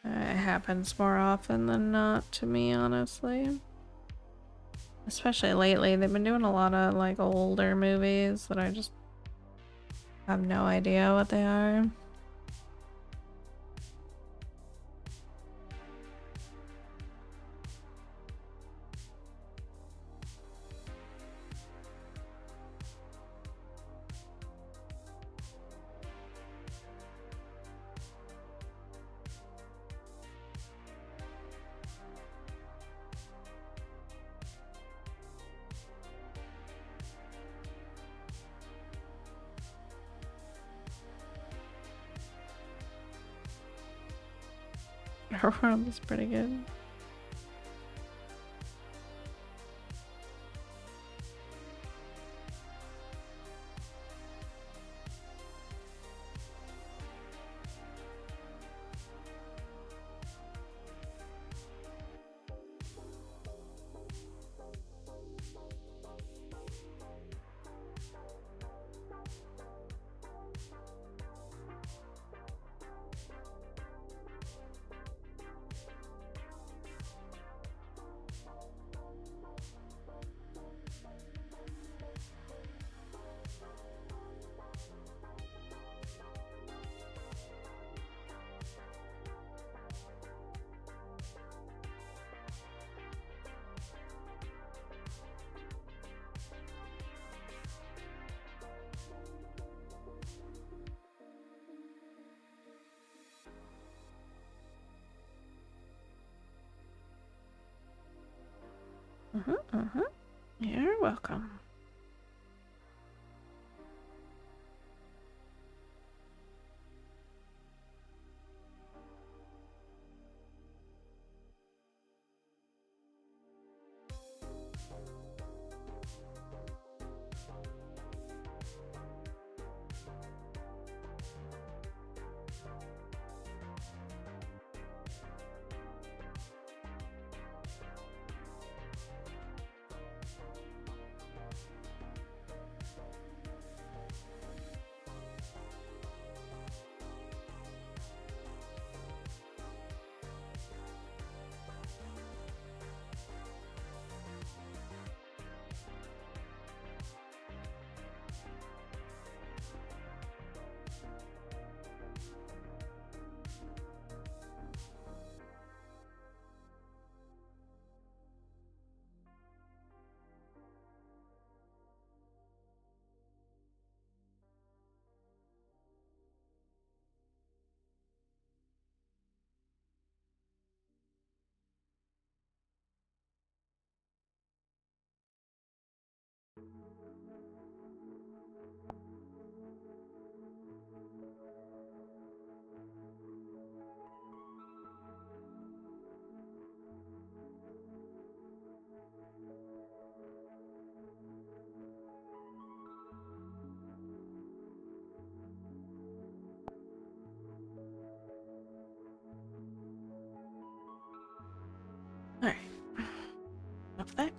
It happens more often than not to me, honestly. Especially lately, they've been doing a lot of like older movies that I just have no idea what they are. Her world is pretty good. You're welcome.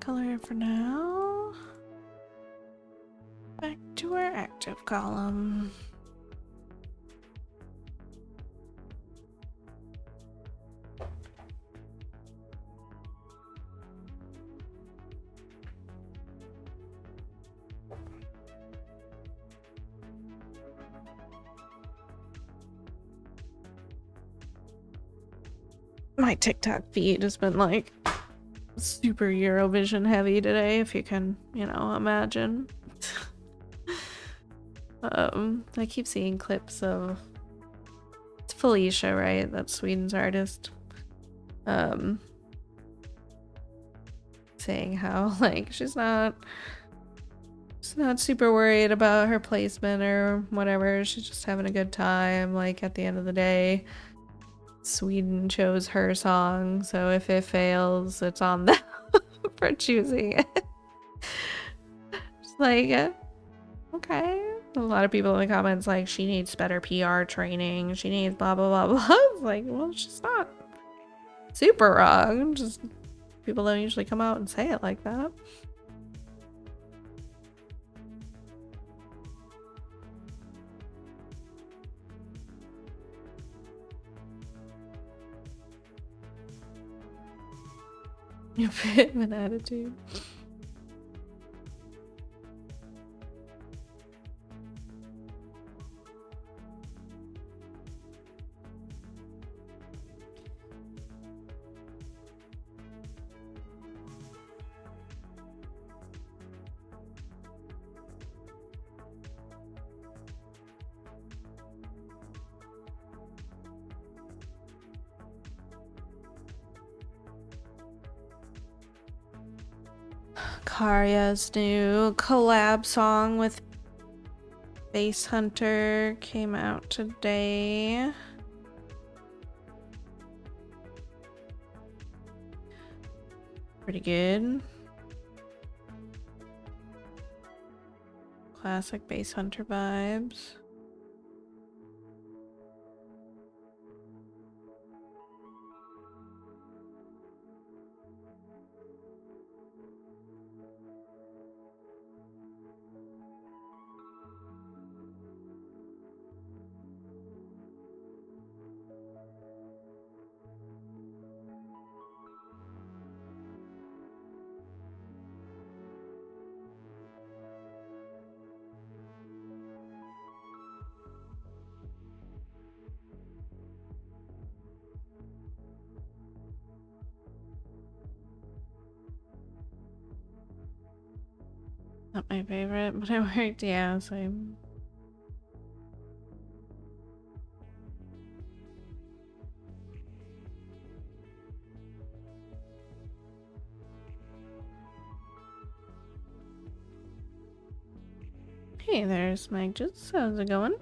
color for now. Back to our active column. My TikTok feed has been like super Eurovision heavy today, if you can, imagine. I keep seeing clips of it's Felicia, right? That's Sweden's artist. Saying how like she's not super worried about her placement or whatever. She's just having a good time. Like at the end of the day, Sweden chose her song, so if it fails, it's on them for choosing it. Just like, okay. A lot of people in the comments like, she needs better PR training. She needs blah, blah, blah, blah. It's like, well, she's not super wrong. Just people don't usually come out and say it like that. You fit an attitude. Karya's new collab song with Bass Hunter came out today. Pretty good. Classic Bass Hunter vibes. Not my favorite, but it worked. Yeah, same. Hey, there's Magus. How's it going?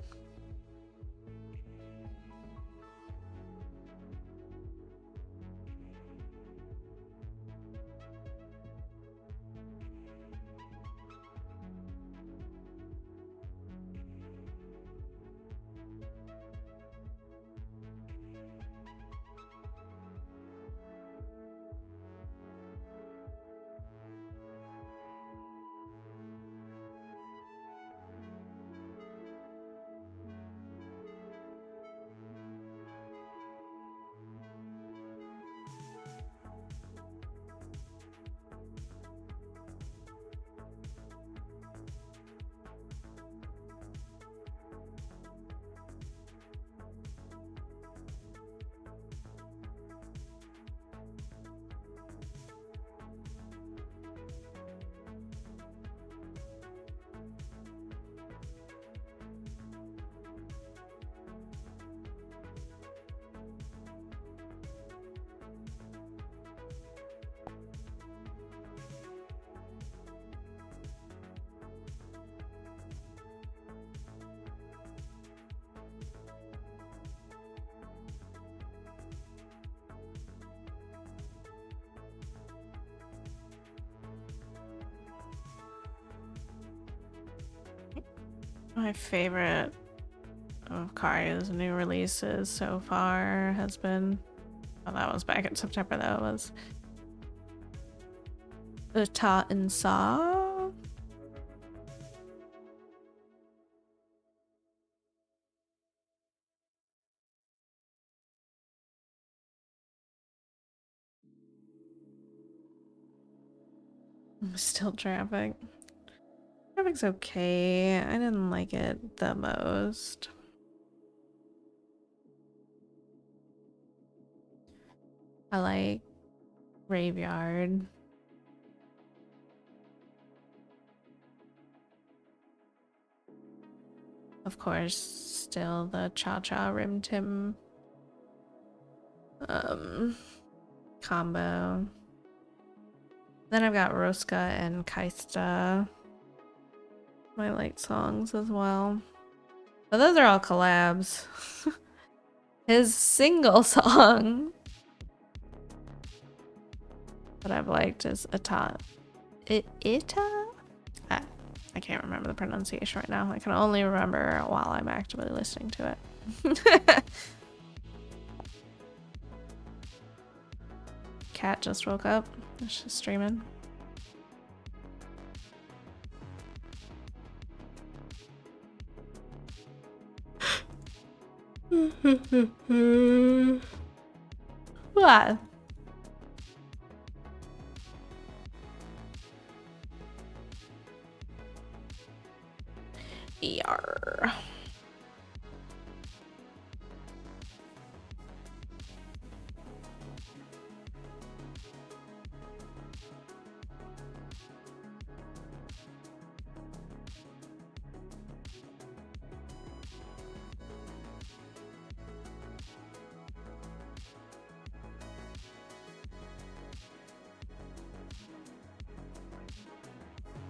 My favorite of Karya's new releases so far has been, well, that was back in September, that was Uta and Sa. Still traffic. Traffic's okay. I didn't like it the most. I like Graveyard. Of course, still the Cha Cha Rim Tim combo. Then I've got Roska and Kaista. My light songs as well. But those are all collabs. His single song that I've liked is Ita. Ita? I can't remember the pronunciation right now. I can only remember while I'm actively listening to it. Cat just woke up. She's streaming. What? ER.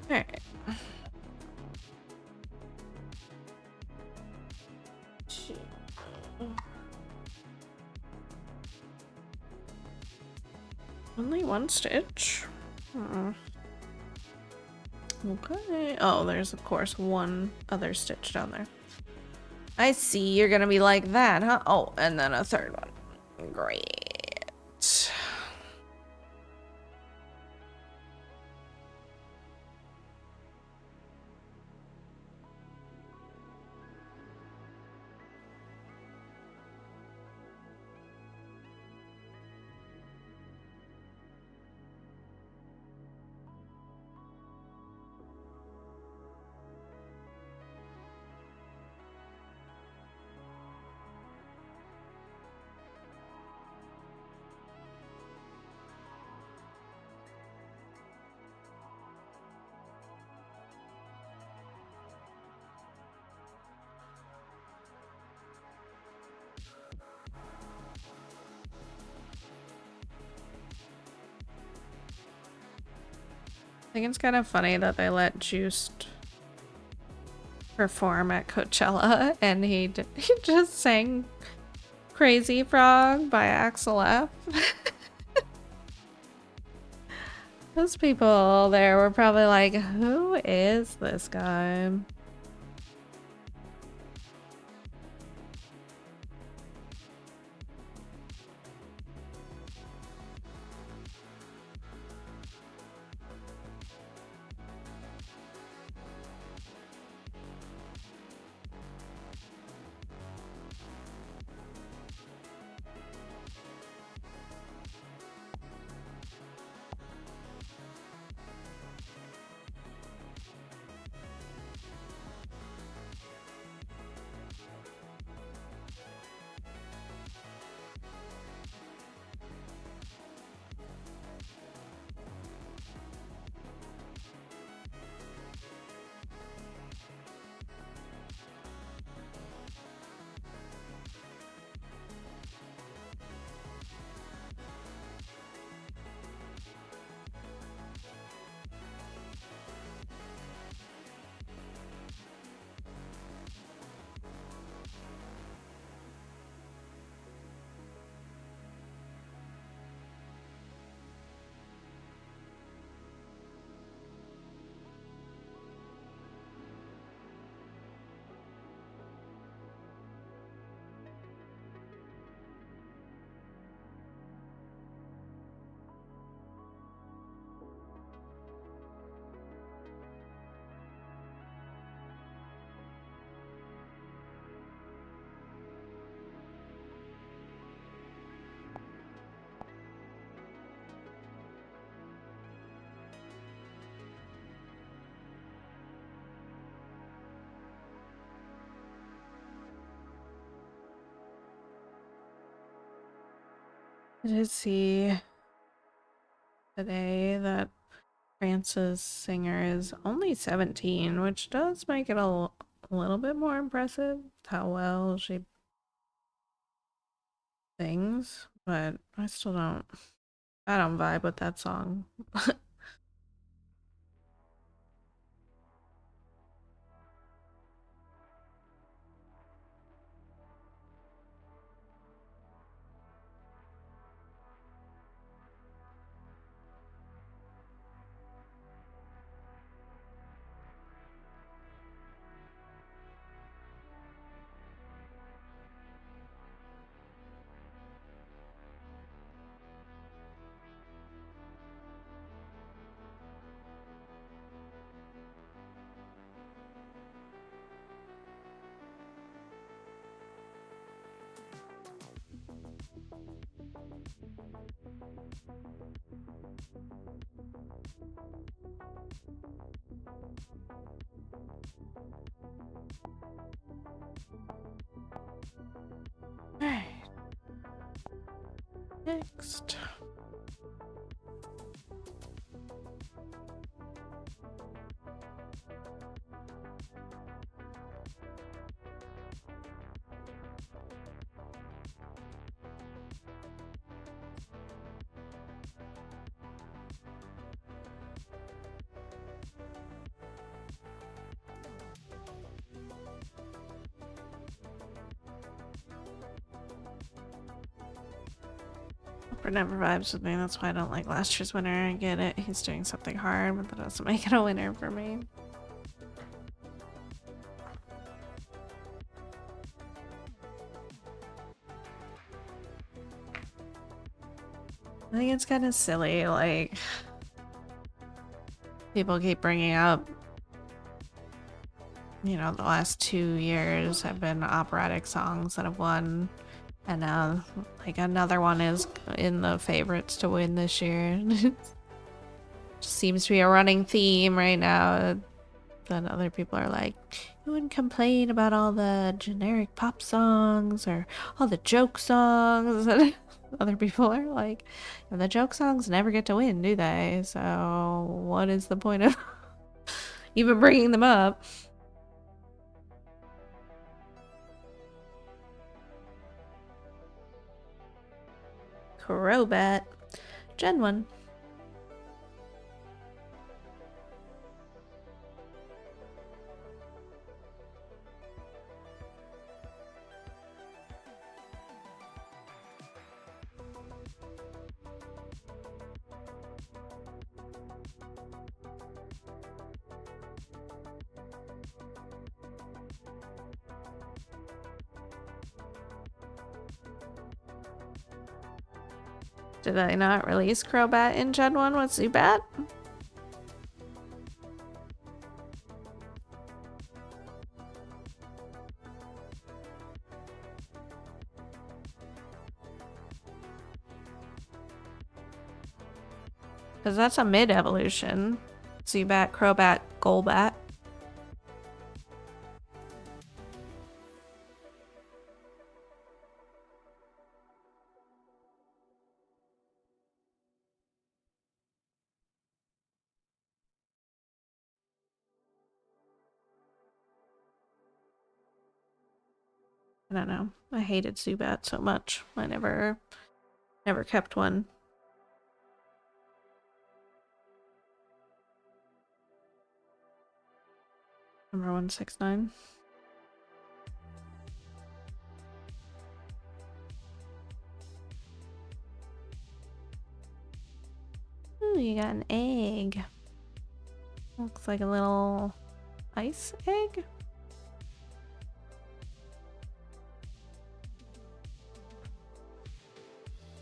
Alright. Only one stitch? Okay. Oh, there's of course one other stitch down there. I see, you're gonna be like that, huh? Oh, and then a third one. Great. I think it's kind of funny that they let Juiced perform at Coachella and he just sang Crazy Frog by Axel F. Those people there were probably like, who is this guy? I did see today that France's singer is only 17, which does make it a little bit more impressive how well she sings, but I don't vibe with that song. Alright. Next. Hopper never vibes with me, that's why I don't like last year's winner. I get it, he's doing something hard, but that doesn't make it a winner for me. I think it's kind of silly, like, people keep bringing up, you know, the last 2 years have been operatic songs that have won, and now, like, another one is in the favorites to win this year. Just seems to be a running theme right now. Then other people are like, you wouldn't complain about all the generic pop songs or all the joke songs. And other people are like, the joke songs never get to win, do they? So what is the point of even bringing them up? Crobat. Gen 1. Did I not release Crobat in Gen 1 with Zubat? Because that's a mid-evolution. Zubat, Crobat, Golbat. I don't know. I hated Zubat so much. I never kept one. Number 169. Ooh, you got an egg. Looks like a little ice egg.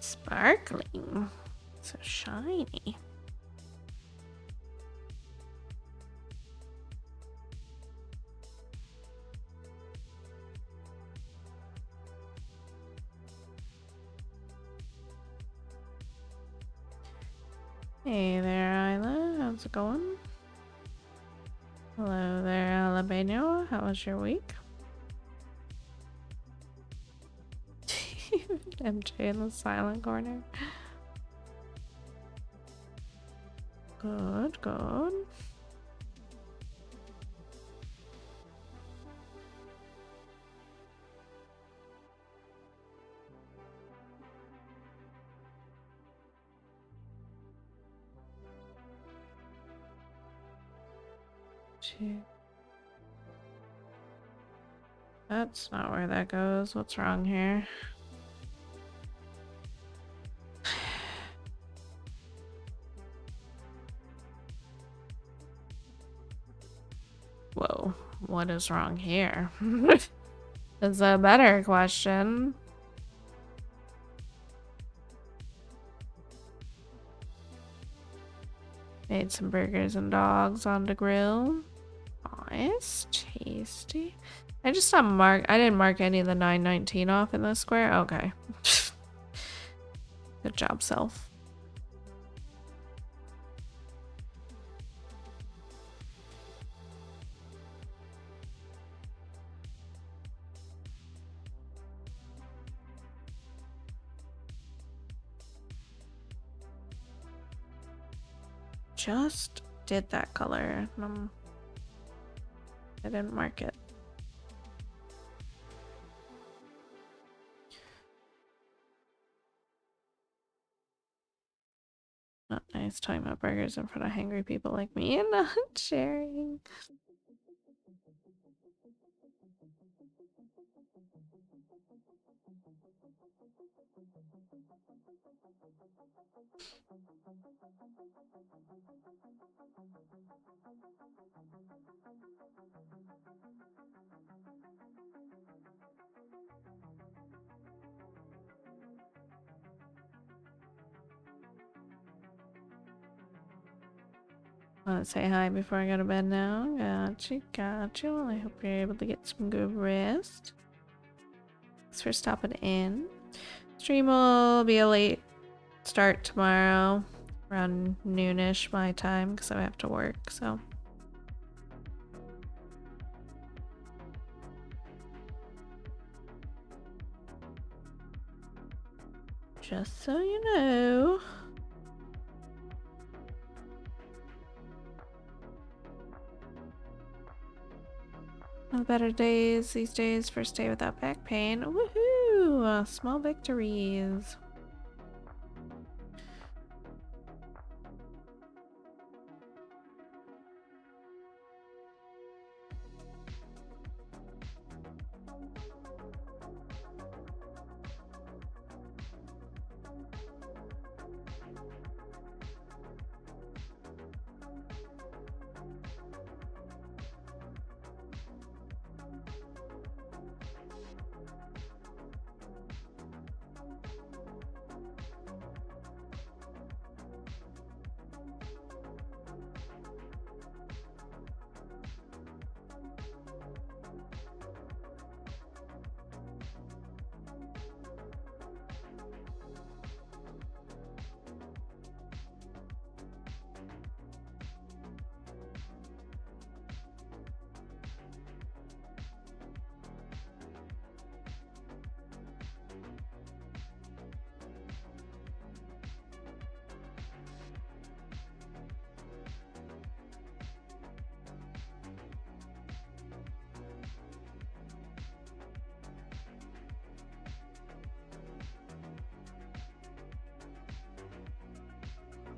Sparkling. So shiny. Hey there, Isla. How's it going? Hello there, Alabama. How was your week? MJ in the silent corner. Good, good. Two. That's not where that goes. What's wrong here? Whoa, what is wrong here? Is a better question. Made some burgers and dogs on the grill. Nice, tasty. I just not mark. I didn't mark any of the 919 off in this square. Okay. Good job, self. Just did that color. I didn't mark it. Not nice talking about burgers in front of hungry people like me and not sharing. Want to say hi before I go to bed now? Got you. I hope you're able to get some good rest. Thanks for stopping in. Stream will be a late start tomorrow, around noonish my time, because I have to work, so. Just so you know. No better days these days. First day without back pain. Woohoo! Small victories.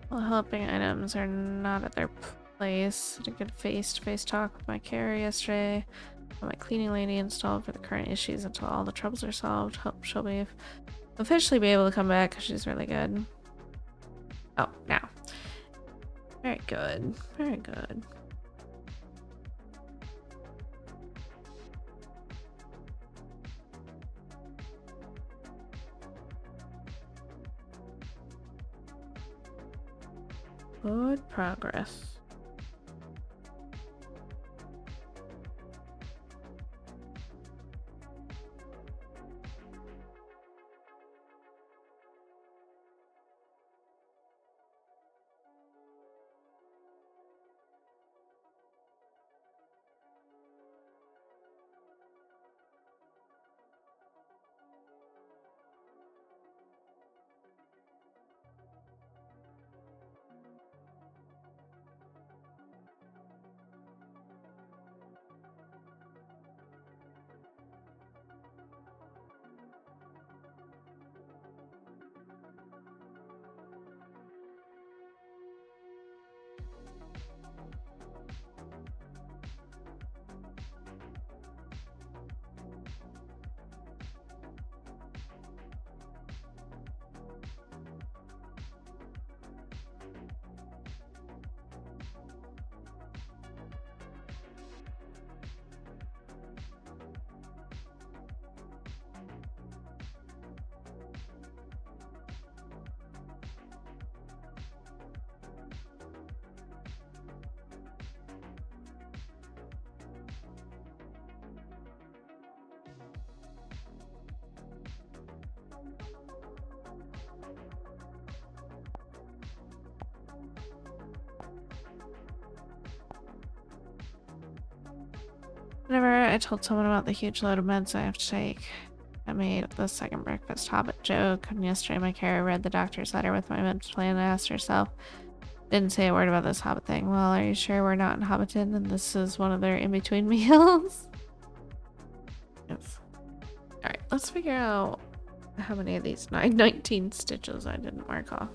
Well, helping items are not at their place. Had a good face-to-face talk with my carer yesterday. Got my cleaning lady installed for the current issues until all the troubles are solved. Hope she'll be officially be able to come back because she's really good. Oh, now. Very good. Very good. Good progress. Whenever I told someone about the huge load of meds I have to take, I made the second breakfast hobbit joke. And yesterday, my carer read the doctor's letter with my meds plan and asked herself, didn't say a word about this hobbit thing. Well, are you sure we're not in Hobbiton and this is one of their in-between meals? Yes. Alright, let's figure out how many of these 919 stitches I didn't mark off.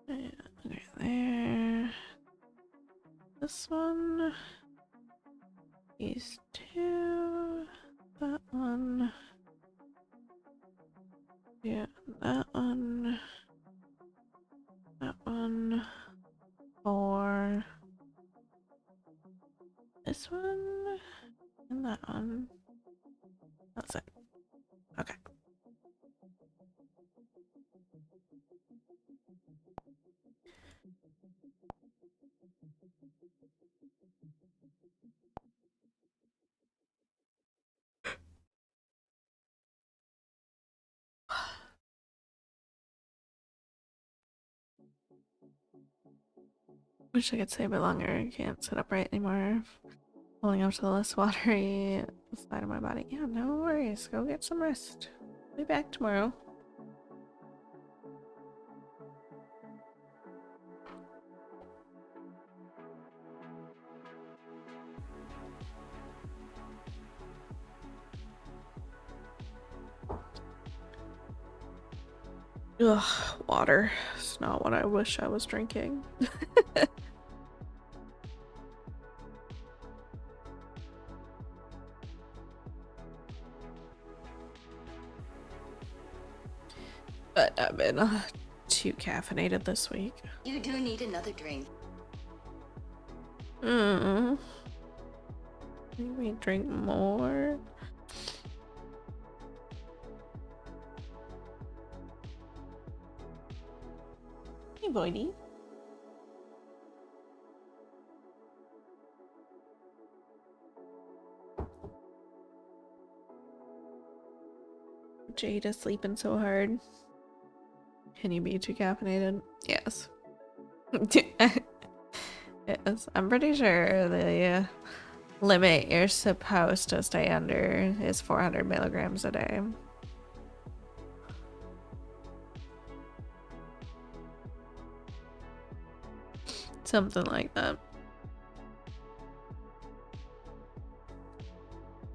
Okay. Okay, there. This one. These two. That one. Yeah, that one. That one. 4. This one. And that one. That's it. Okay. Wish I could stay a bit longer. I can't sit upright anymore. Pulling up to the less watery side of my body. Yeah, no worries. Go get some rest. Be back tomorrow. Ugh, water. It's not what I wish I was drinking. But I've been too caffeinated this week. You do need another drink. Make me drink more. Hey, Boydie. Jade is sleeping so hard. Can you be too caffeinated? Yes. Yes. I'm pretty sure the limit you're supposed to stay under is 400 milligrams a day. Something like that.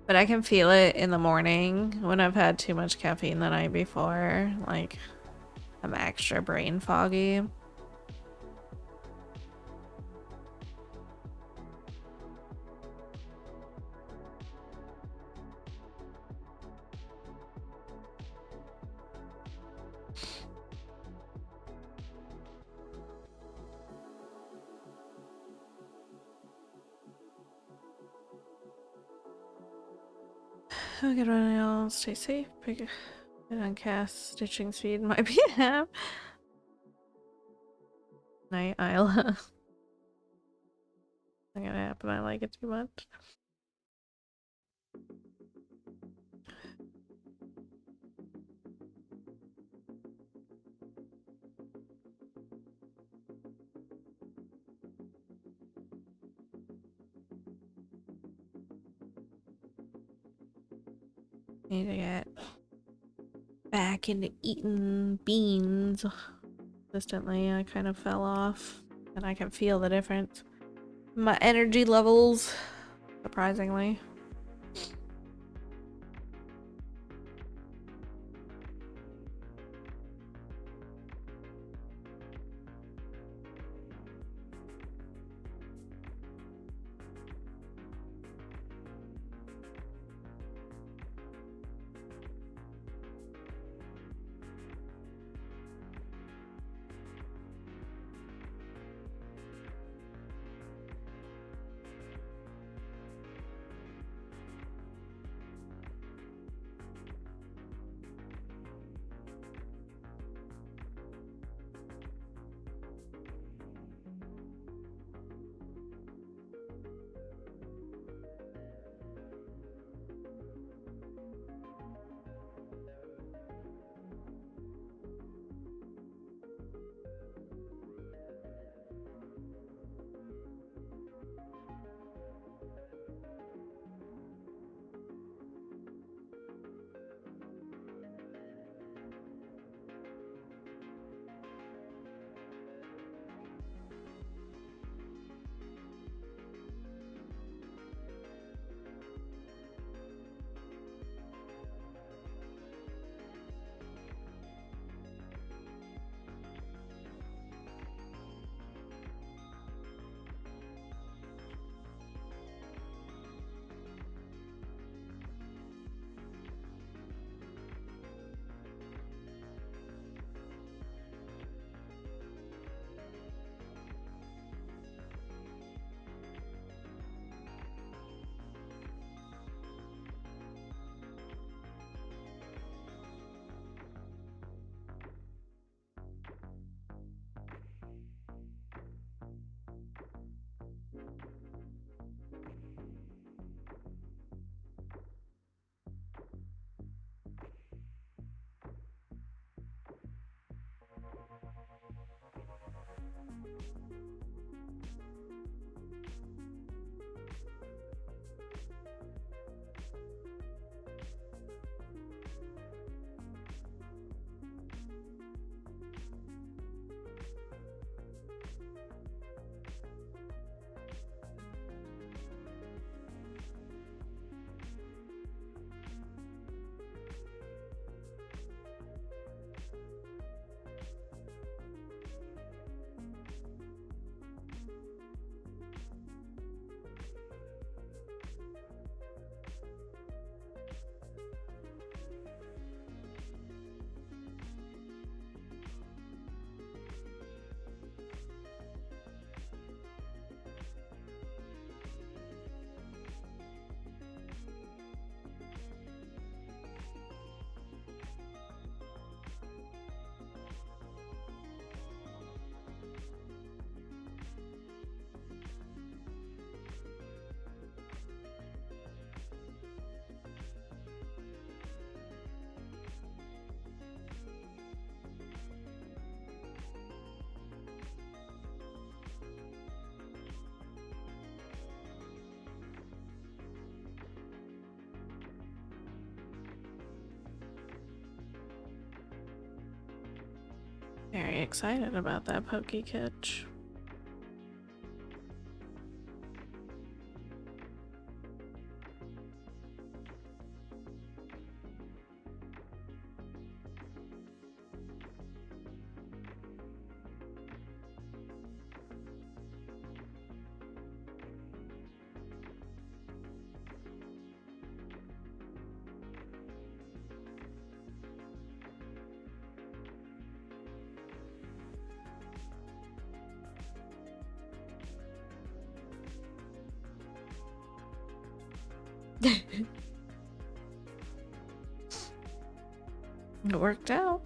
But I can feel it in the morning when I've had too much caffeine the night before. Like, I'm extra brain foggy. Have a good one, y'all. Stay safe. Pick on cast stitching speed might be a half. Night, Isla. Not gonna happen. I like it too much. Need to get back into eating beans consistently. I kind of fell off, and I can feel the difference. My energy levels, surprisingly. Very excited about that Pokekitch. It worked out.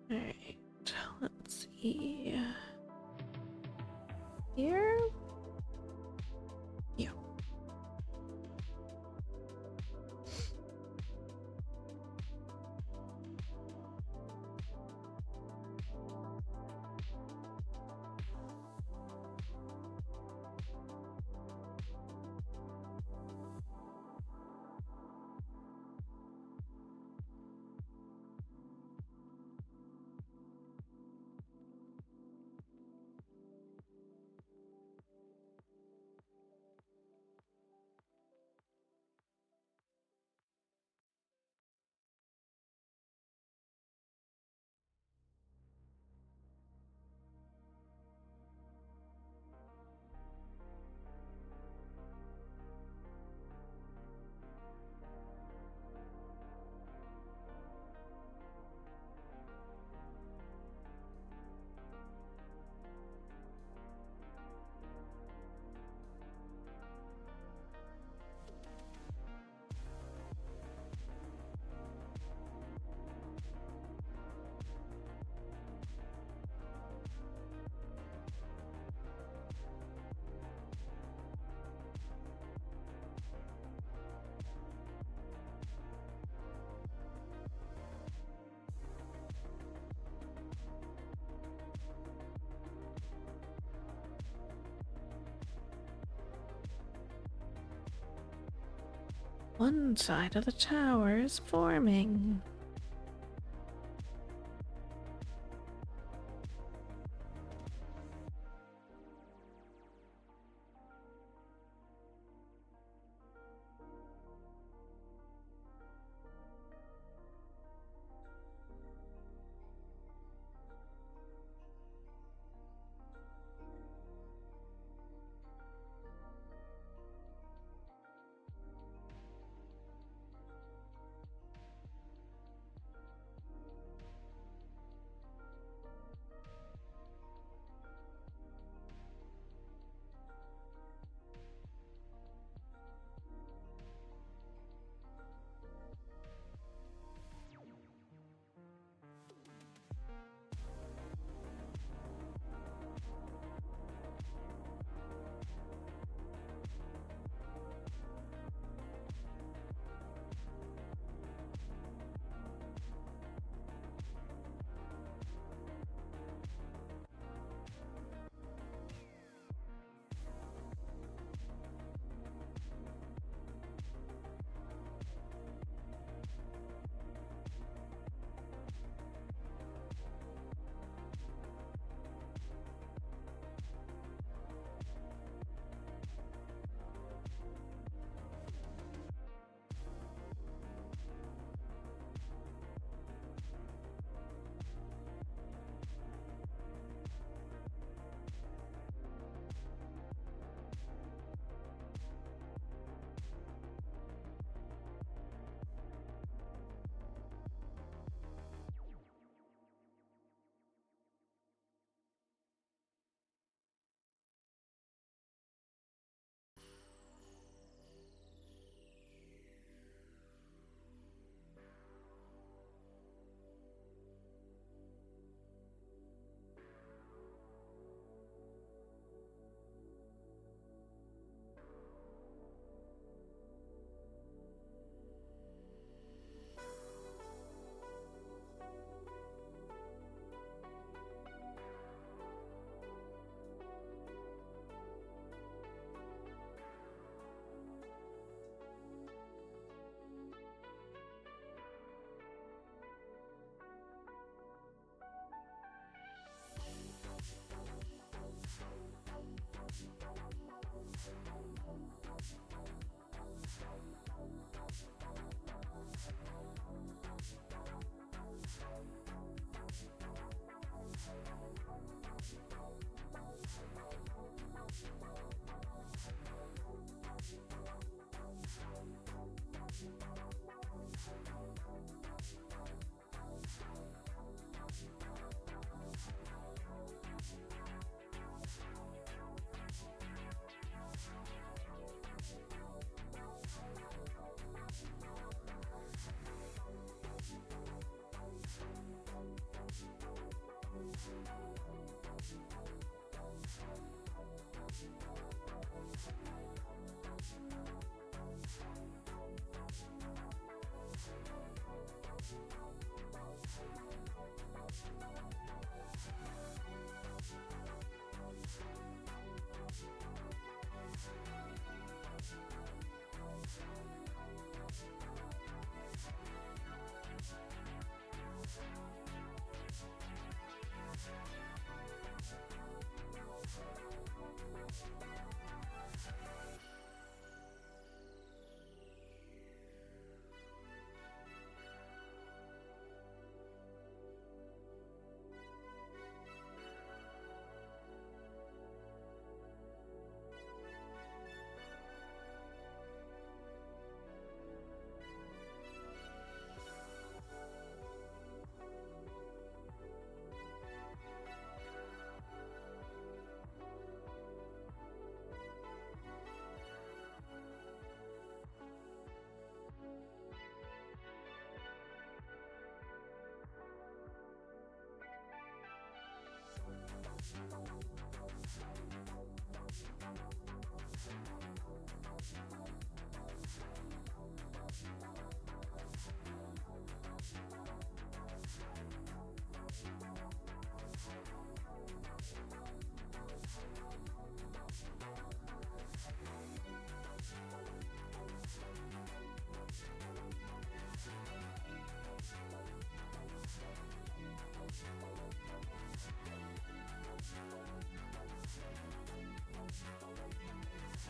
Alright, let's see. Here? Yeah. One side of the tower is forming.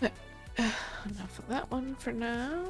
Enough of that one for now.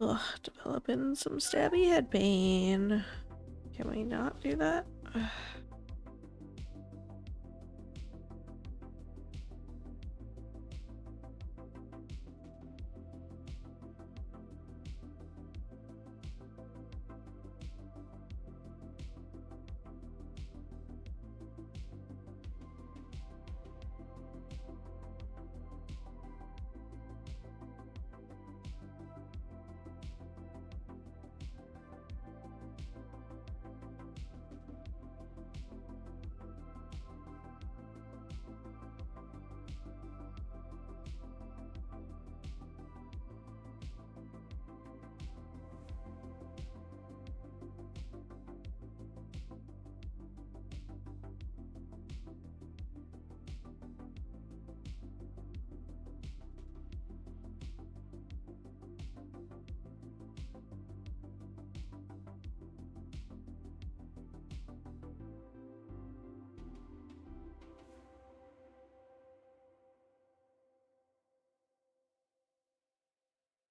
Ugh, developing some stabby head pain. Can we not do that?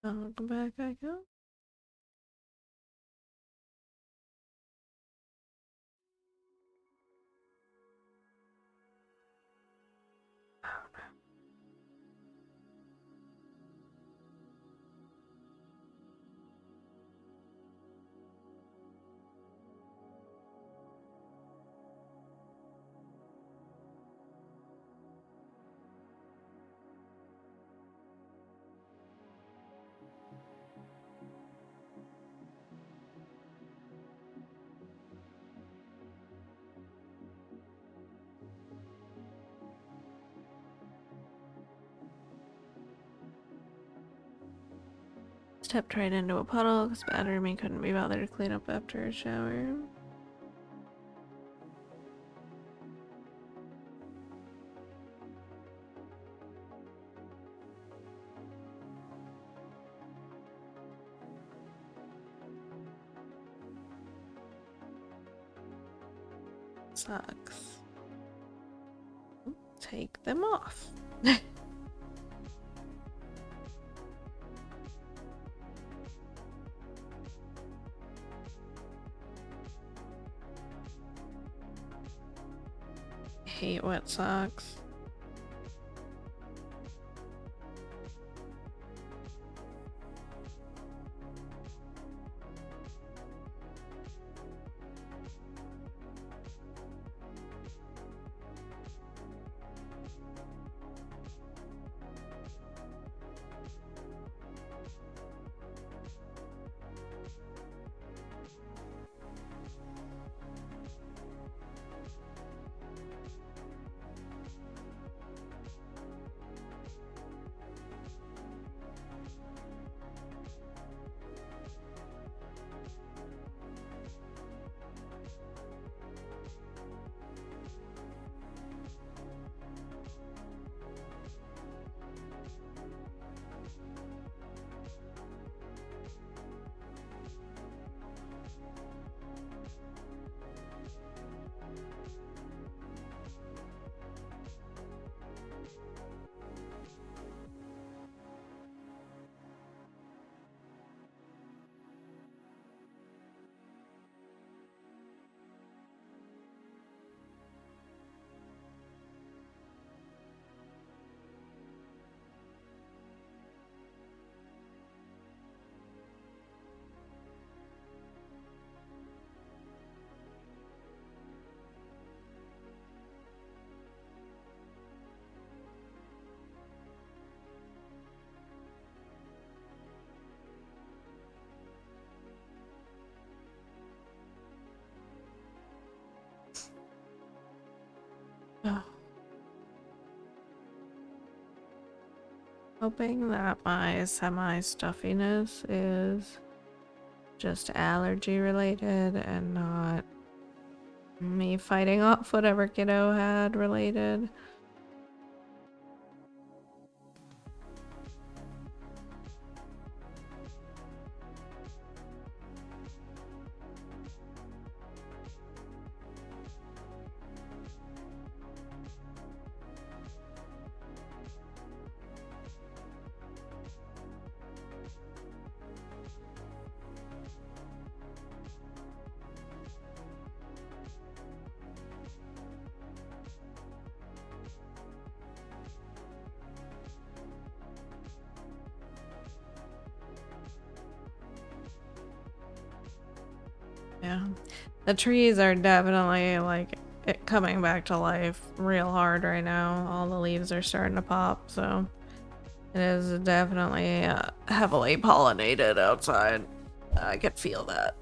Welcome back, I go. Stepped right into a puddle because Bad Roomy couldn't be bothered to clean up after a shower. Sucks. Take them off. Hate wet socks. Hoping that my semi-stuffiness is just allergy related and not me fighting off whatever kiddo had related. Yeah, the trees are definitely like coming back to life real hard right now. All the leaves are starting to pop, so it is definitely heavily pollinated outside. I could feel that.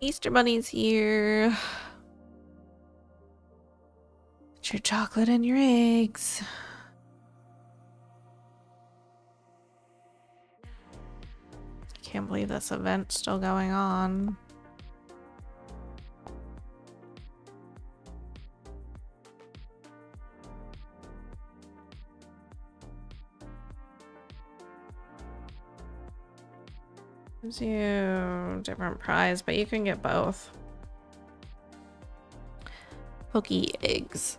Easter Bunny's here. Put your chocolate and your eggs. Can't believe this event's still going on. Gives you different prize, but you can get both. Pokey eggs.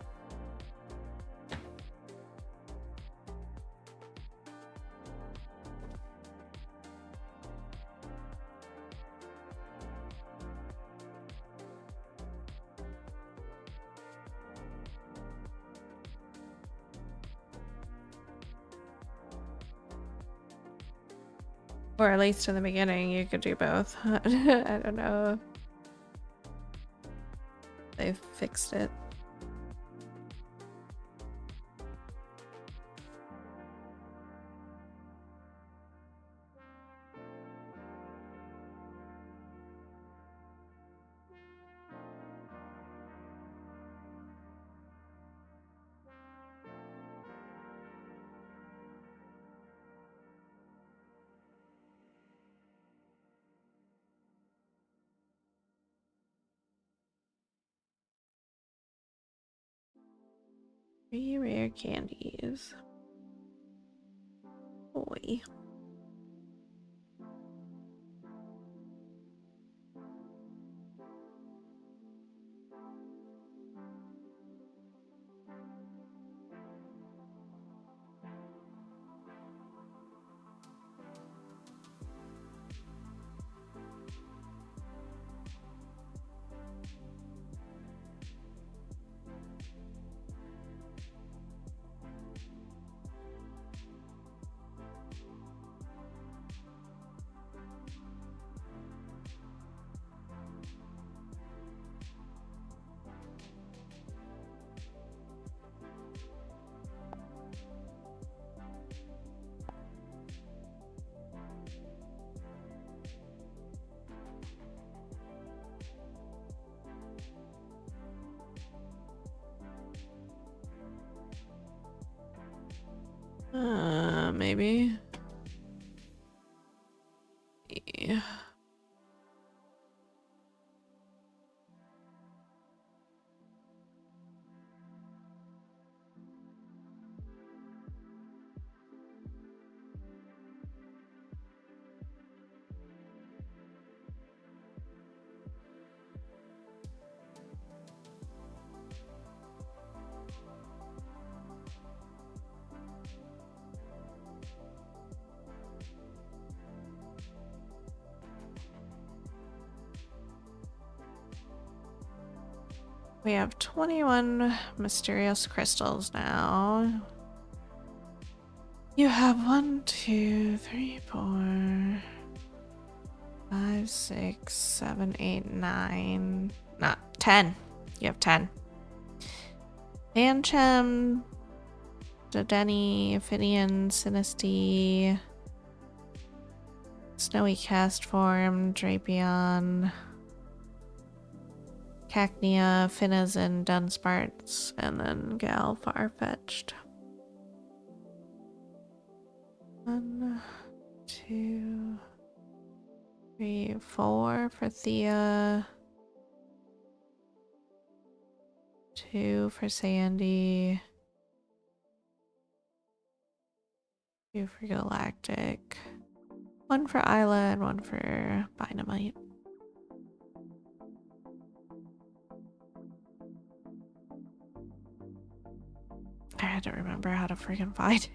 Or at least in the beginning, you could do both. I don't know. They've fixed it. 3 rare candies. Boy. Maybe. Yeah. We have 21 mysterious crystals now. You have 1, 2, 3, 4, 5, 6, 7, 8, 9. Not 10. You have 10. Manchem, Dodeni, Ophidian, Sinisty, Snowy Castform, Drapion, Cacnea, Finazin, Dunsparts, and then Gal Farfetched. 1, 2, 3, 4 for Thea. 2 for Sandy. 2 for Galactic. 1 for Isla and 1 for Dynamite. I had to remember how to freaking find it.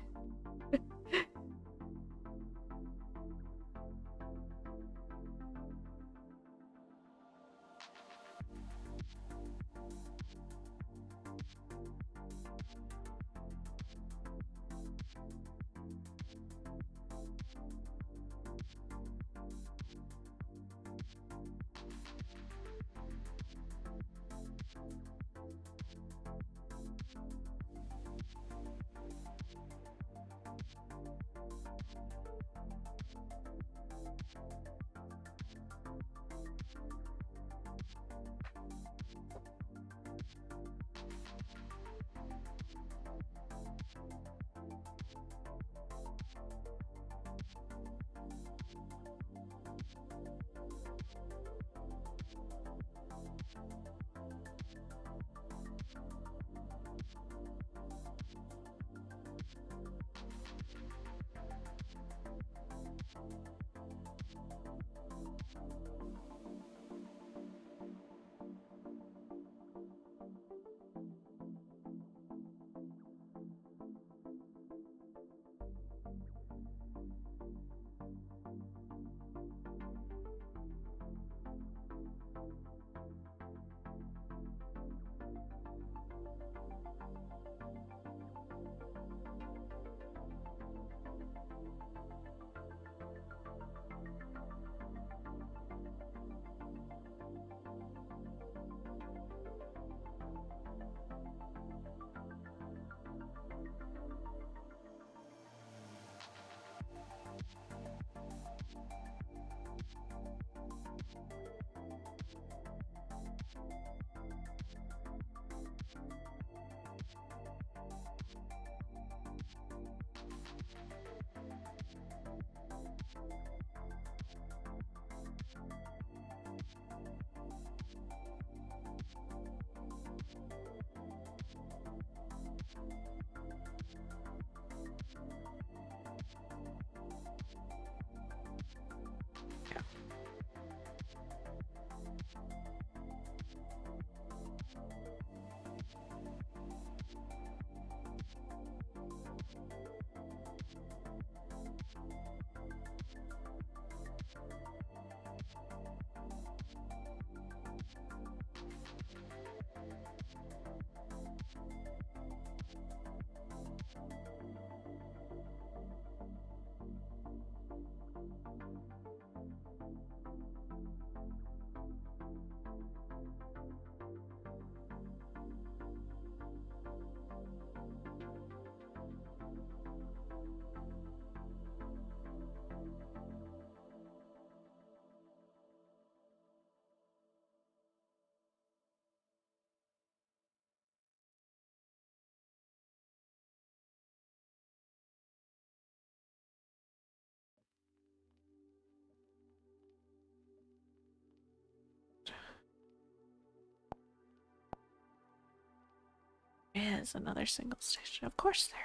Is another single station. Of course there is.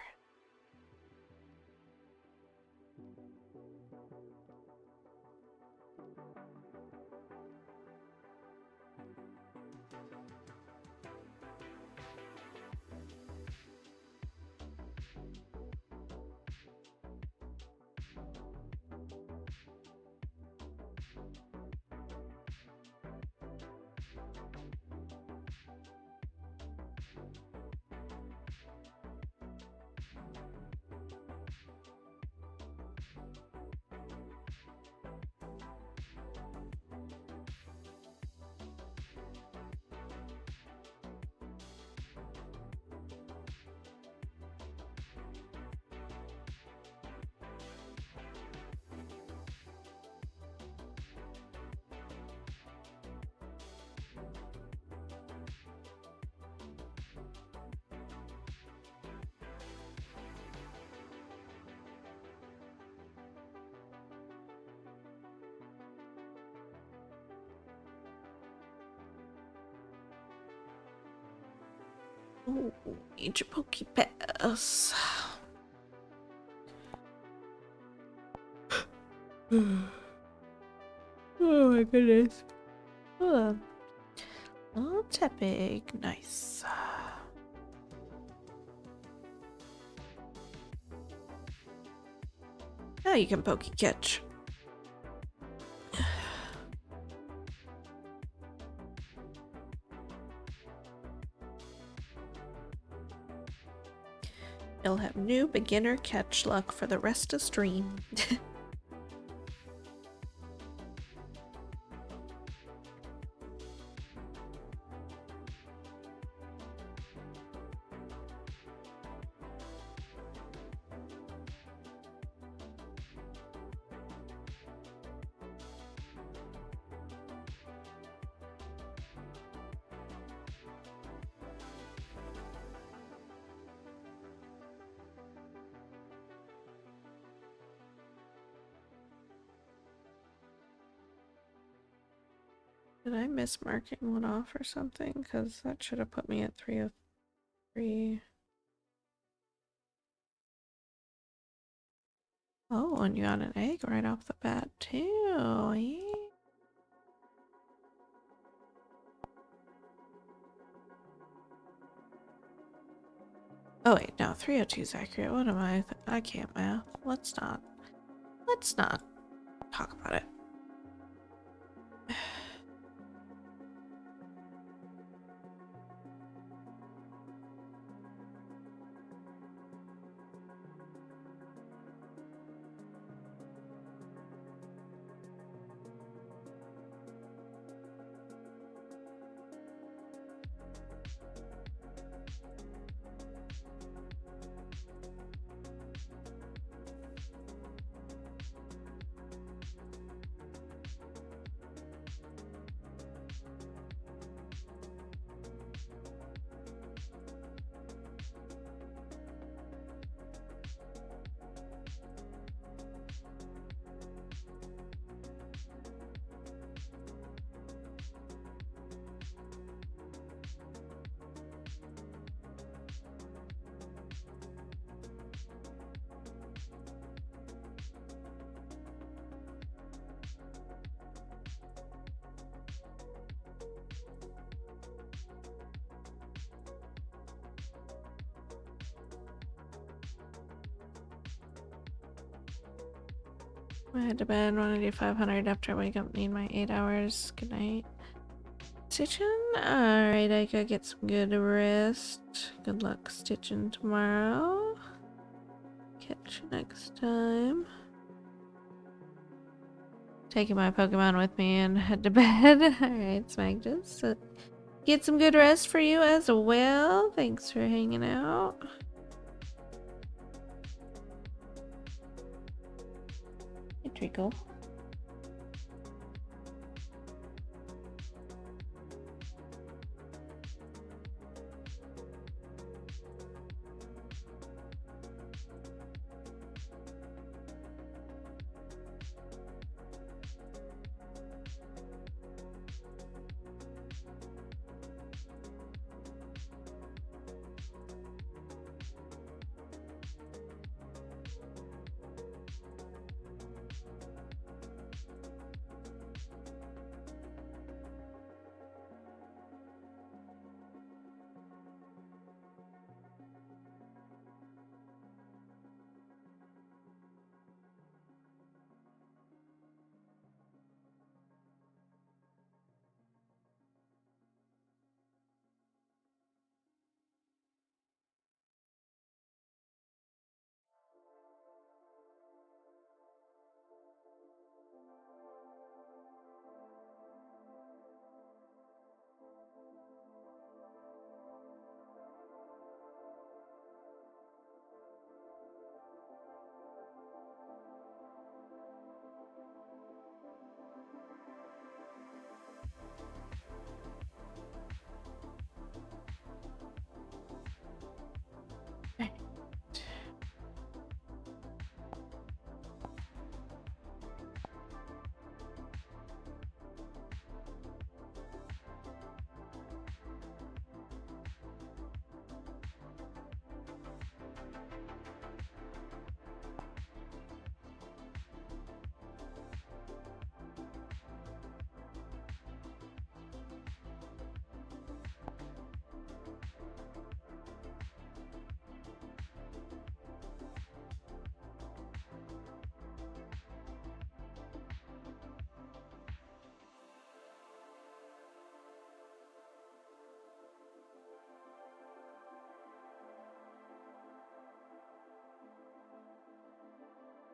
Oh, need your Pokepass. Oh my goodness. Oh, Tepig. Nice. Now you can Poke Catch. You'll have new beginner catch luck for the rest of stream. Did I miss marking one off or something? Because that should have put me at 303. Oh, and you got an egg right off the bat, too. Yeah. Oh, wait, no, 302 is accurate. What am I? I can't math. Let's not talk about it. I head to bed. Want to do 500 after I wake up. Need my 8 hours. Good night. Stitching? Alright, I could get some good rest. Good luck stitching tomorrow. Catch you next time. Taking my Pokemon with me and head to bed. Alright, Smagdus. So get some good rest for you as well. Thanks for hanging out. Hey, Treacle.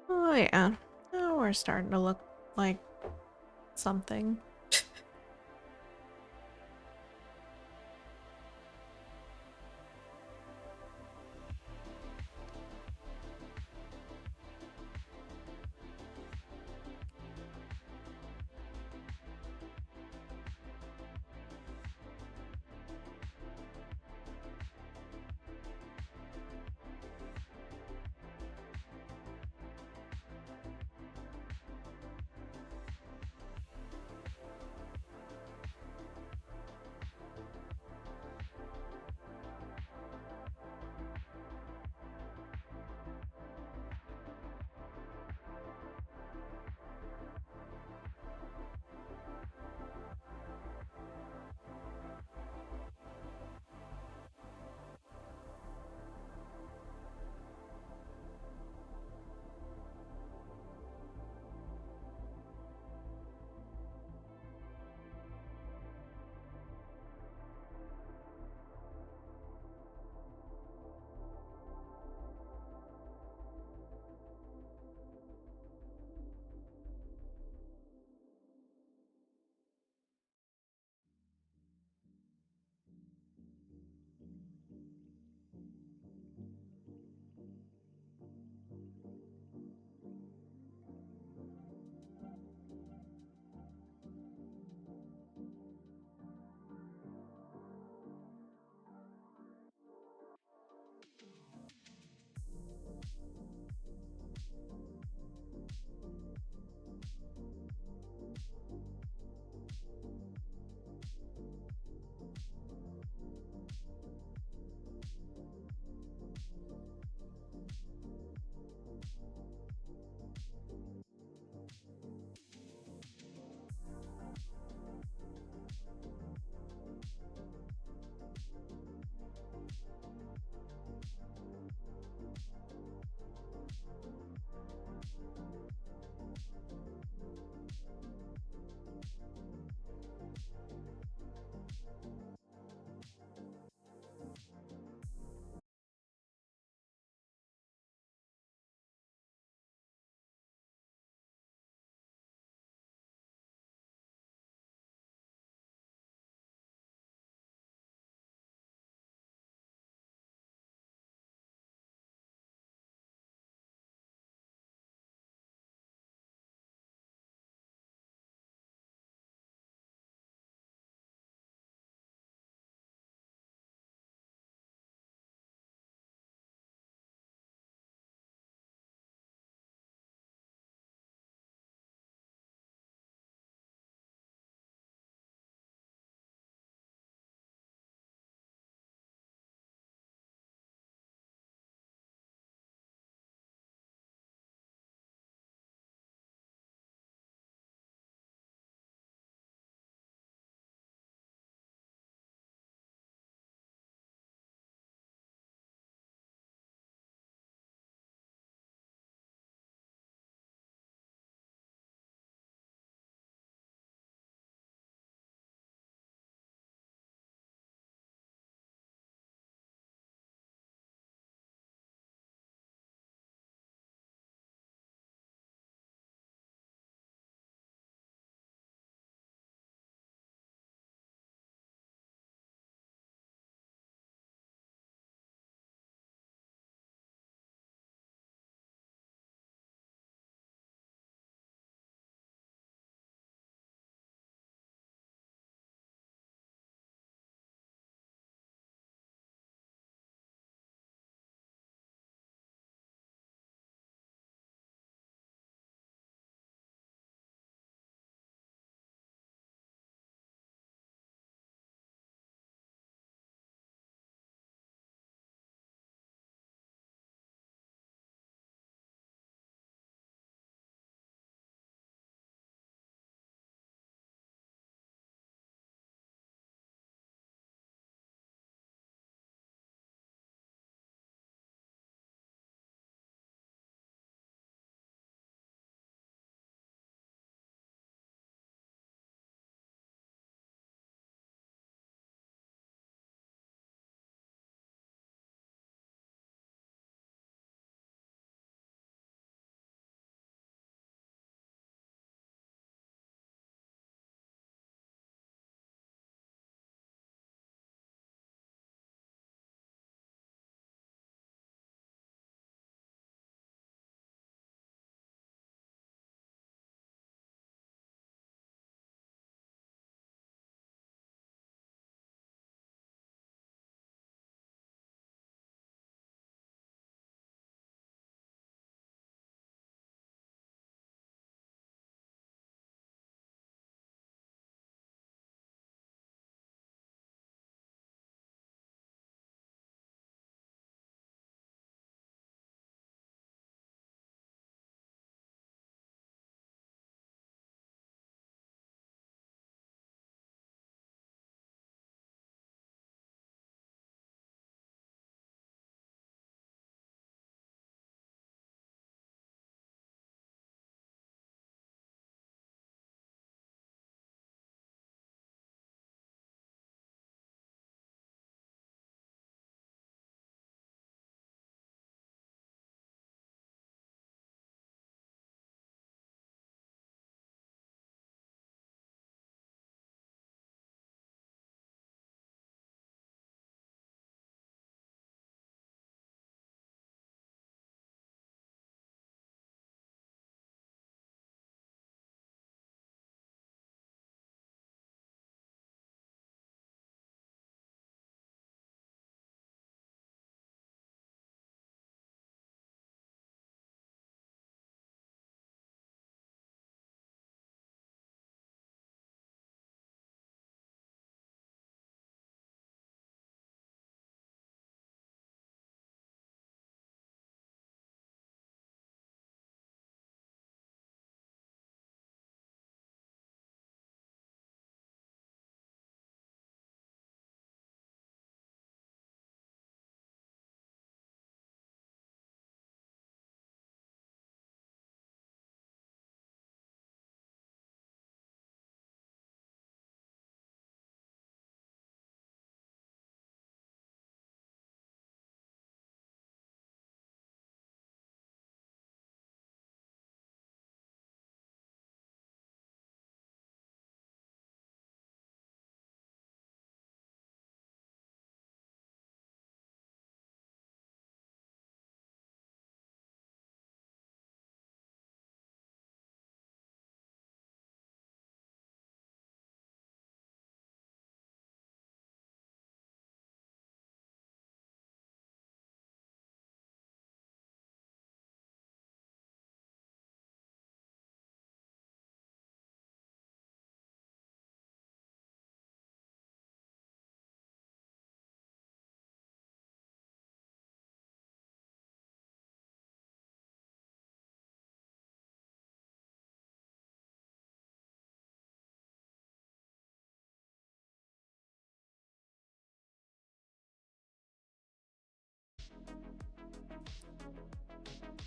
Oh yeah. Oh, we're starting to look like something.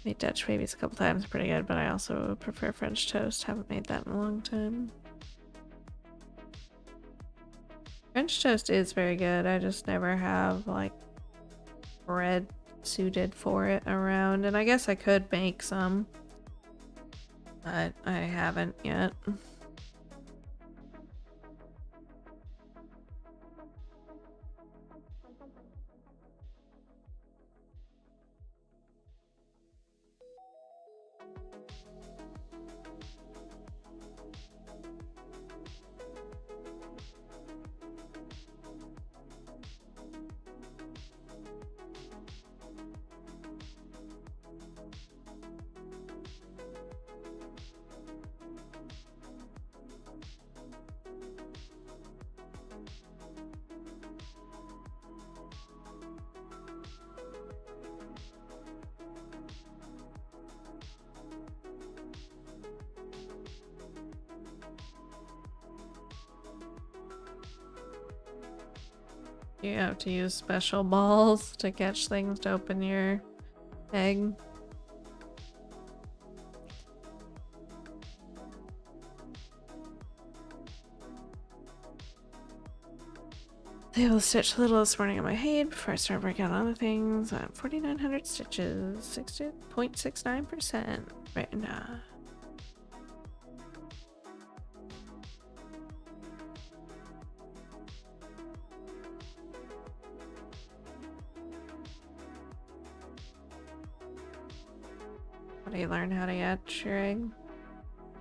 Made Dutch babies a couple times, pretty good, but I also prefer French toast. Haven't made that in a long time. French toast is very good. I just never have like bread suited for it around, and I guess I could make some, but I haven't yet. You have to use special balls to catch things to open your egg. I will stitch a little this morning on my head before I start working on other things. I'm 4,900 stitches, 60.69% right now. How do you learn how to hatch your egg?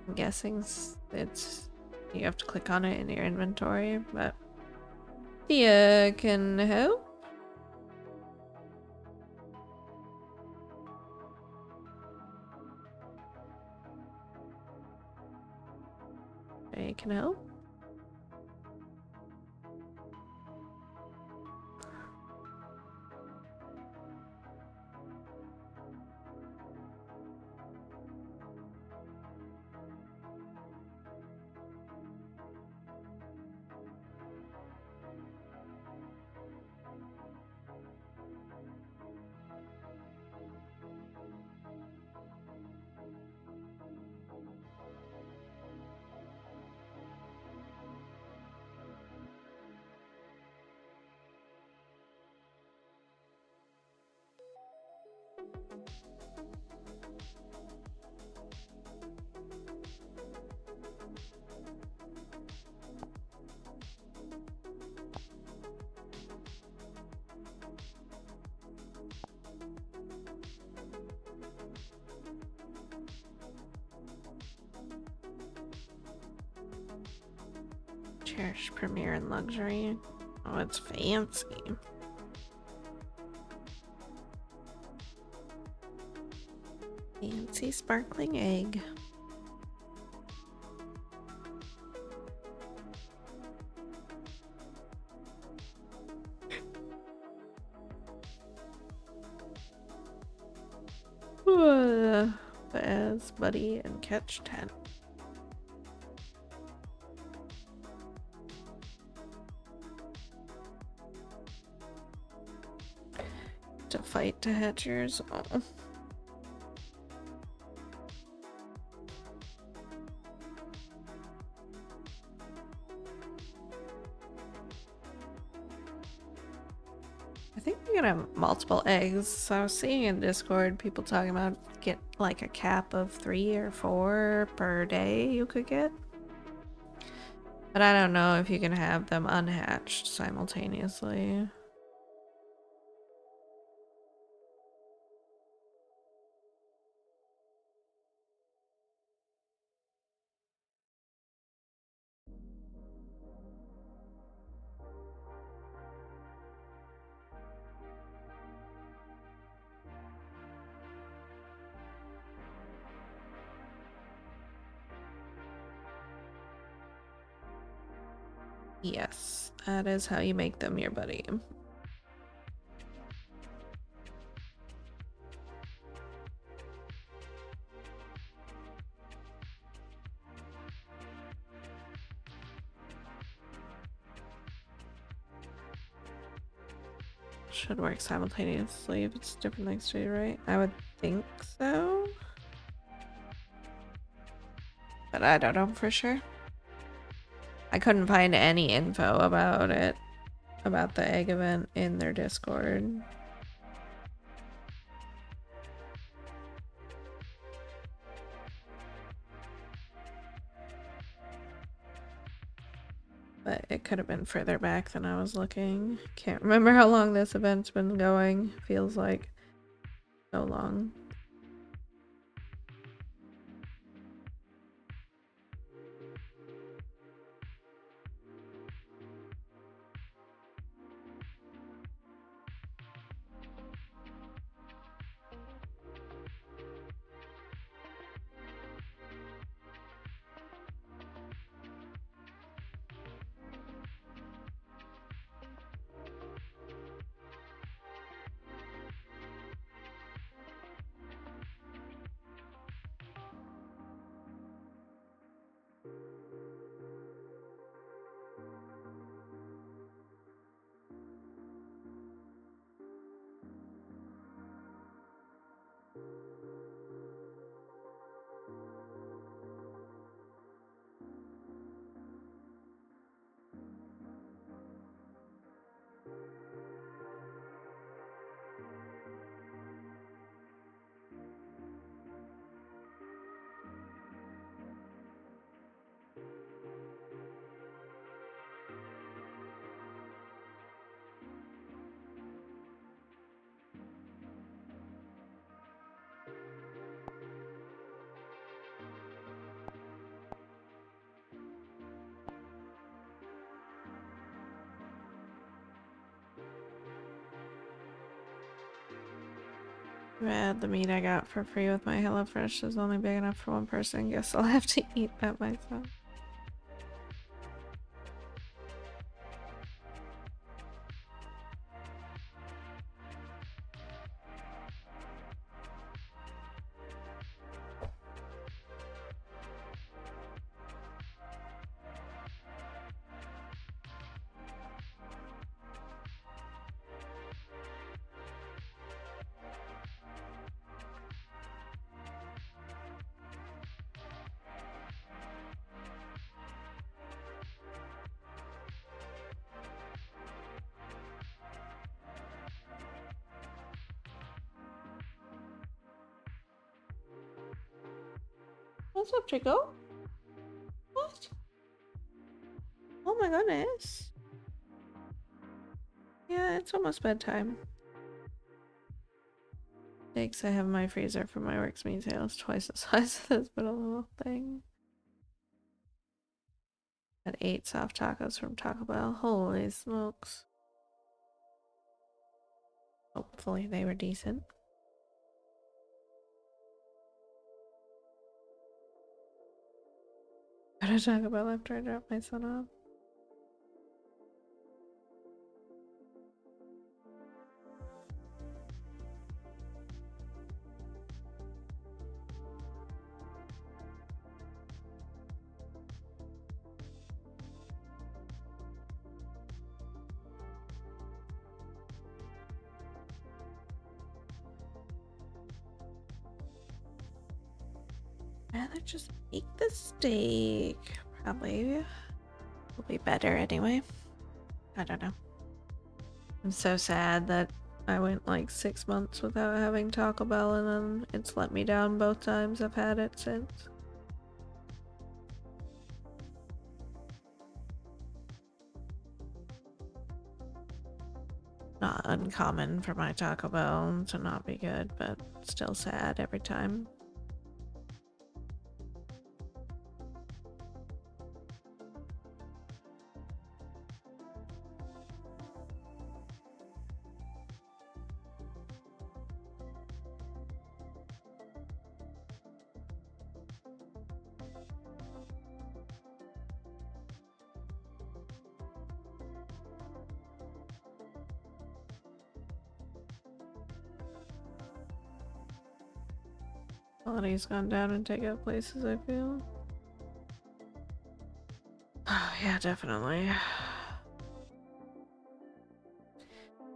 I'm guessing it's you have to click on it in your inventory, but Thea can help. I can help. Cherish Premiere and Luxury. Oh, it's fancy. Fancy sparkling egg. Baz, Buddy, and Catch 10. To fight to hatchers. Oh. I think we can have multiple eggs. So I was seeing in Discord people talking about get like a cap of 3 or 4 per day you could get. But I don't know if you can have them unhatched simultaneously. Yes, that is how you make them your buddy. Should work simultaneously if it's different things to do, right? I would think so. But I don't know for sure. I couldn't find any info about it, about the egg event in their Discord. But it could have been further back than I was looking. Can't remember how long this event's been going. Feels like so long. Bad, the meat I got for free with my HelloFresh is only big enough for one person. Guess I'll have to eat that myself. What's up, Chico? What? Oh my goodness. Yeah, it's almost bedtime. Steaks I have in my freezer for my works meat sales, twice the size of this little thing. Had 8 soft tacos from Taco Bell. Holy smokes. Hopefully they were decent. Go to Taco Bell after I drop my son off. Rather just eat the steak. Probably will be better anyway. I don't know. I'm so sad that I went like 6 months without having Taco Bell and then it's let me down both times I've had it since. Not uncommon for my Taco Bell to not be good, but still sad every time. Quality's gone down in takeout places, I feel. Oh, yeah, definitely.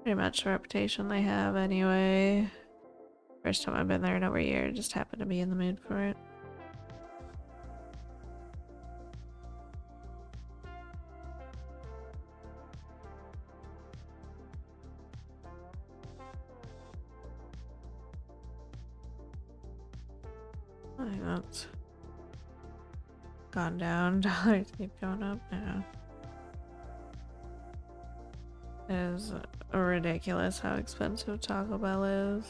Pretty much the reputation they have anyway. First time I've been there in over a year, just happened to be in the mood for it. I think that's gone down. Dollars keep going up now. It is ridiculous how expensive Taco Bell is.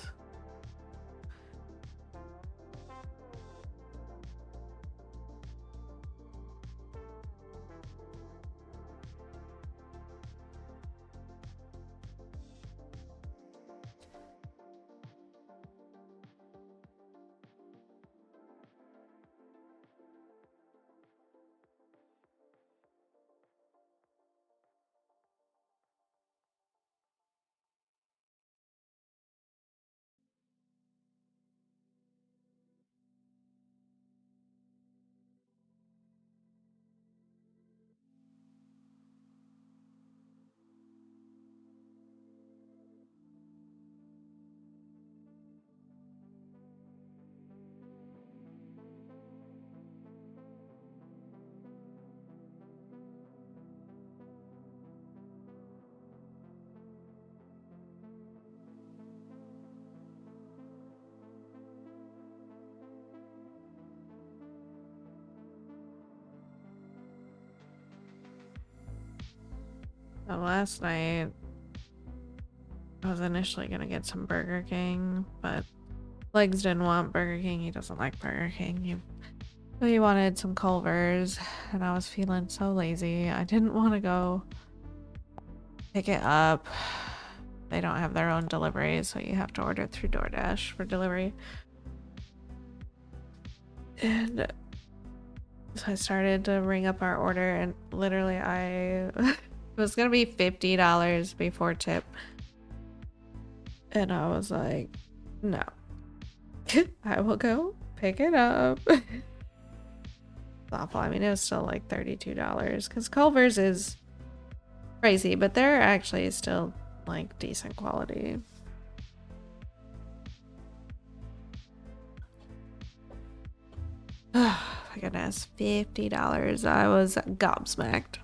So last night, I was initially gonna get some Burger King, but Legs didn't want Burger King. He doesn't like Burger King. He wanted some Culver's, and I was feeling so lazy. I didn't want to go pick it up. They don't have their own delivery, so you have to order it through DoorDash for delivery. And so I started to ring up our order, and literally it was gonna be $50 before tip. And I was like, no. I will go pick it up. It's awful. I mean, it was still like $32 because Culver's is crazy, but they're actually still like decent quality. Oh my goodness, $50. I was gobsmacked.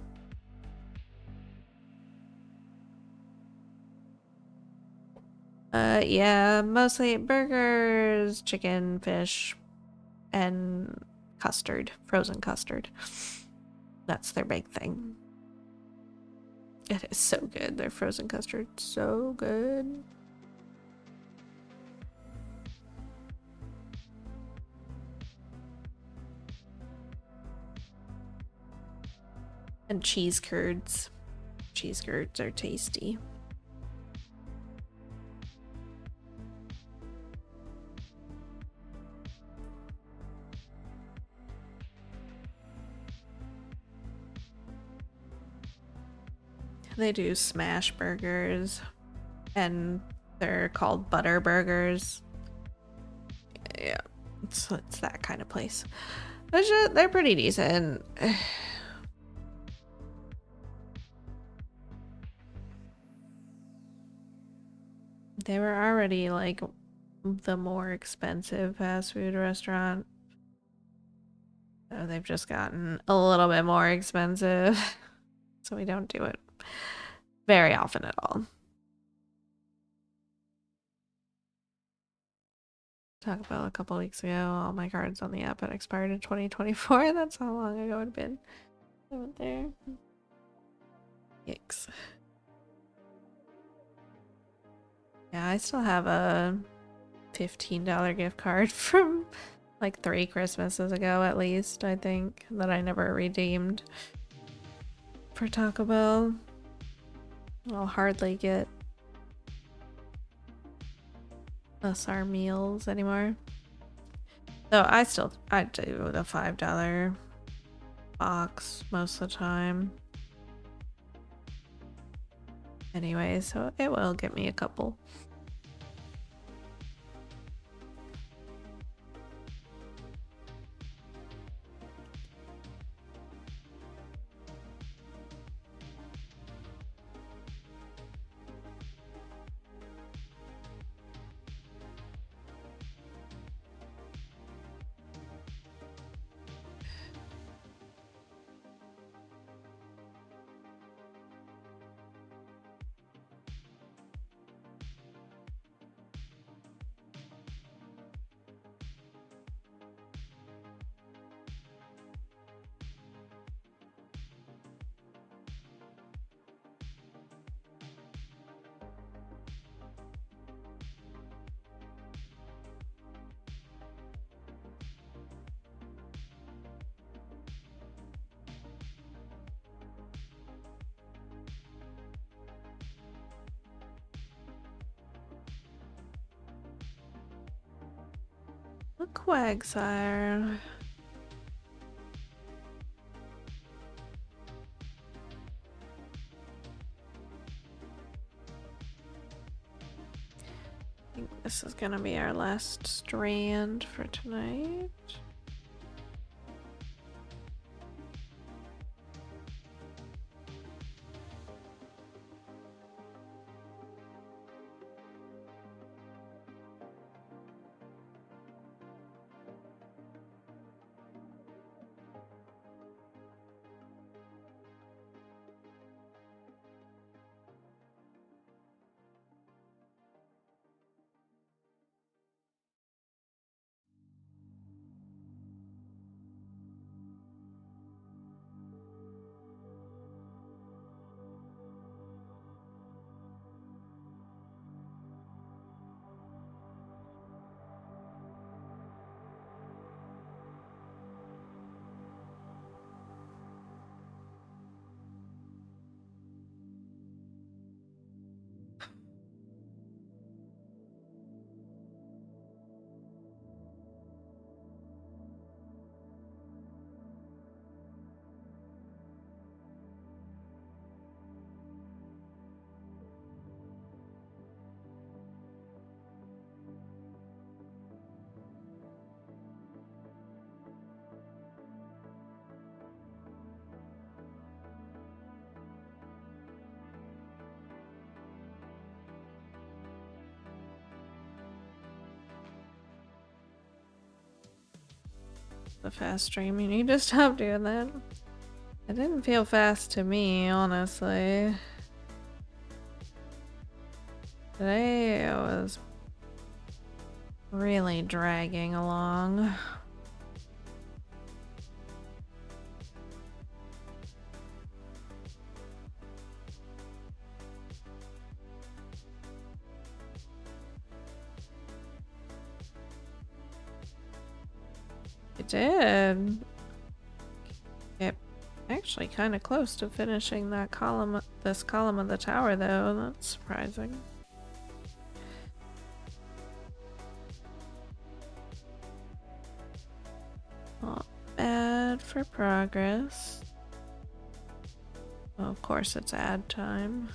Yeah, mostly burgers, chicken, fish, and custard, frozen custard. That's their big thing. It is so good. Their frozen custard, so good. And cheese curds. Cheese curds are tasty. They do smash burgers, and they're called butter burgers. Yeah, it's that kind of place. They're pretty decent. They were already like the more expensive fast food restaurant. So they've just gotten a little bit more expensive. So we don't do it very often at all. Talked about a couple weeks ago, all my cards on the app had expired in 2024. That's how long ago it had been. I went there. Yikes. Yeah, I still have a $15 gift card from like 3 Christmases ago at least, I think, that I never redeemed for Taco Bell. I'll hardly get us our meals anymore. So I do the $5 box most of the time. Anyway, so it will get me a couple. A Quagsire. I think this is gonna be our last strand for tonight. The fast stream, you need to stop doing that. It didn't feel fast to me, honestly. Today it was really dragging along. It did. It actually kind of close to finishing that column, this column of the tower, though. That's surprising. Not bad for progress. Well, of course, it's ad time.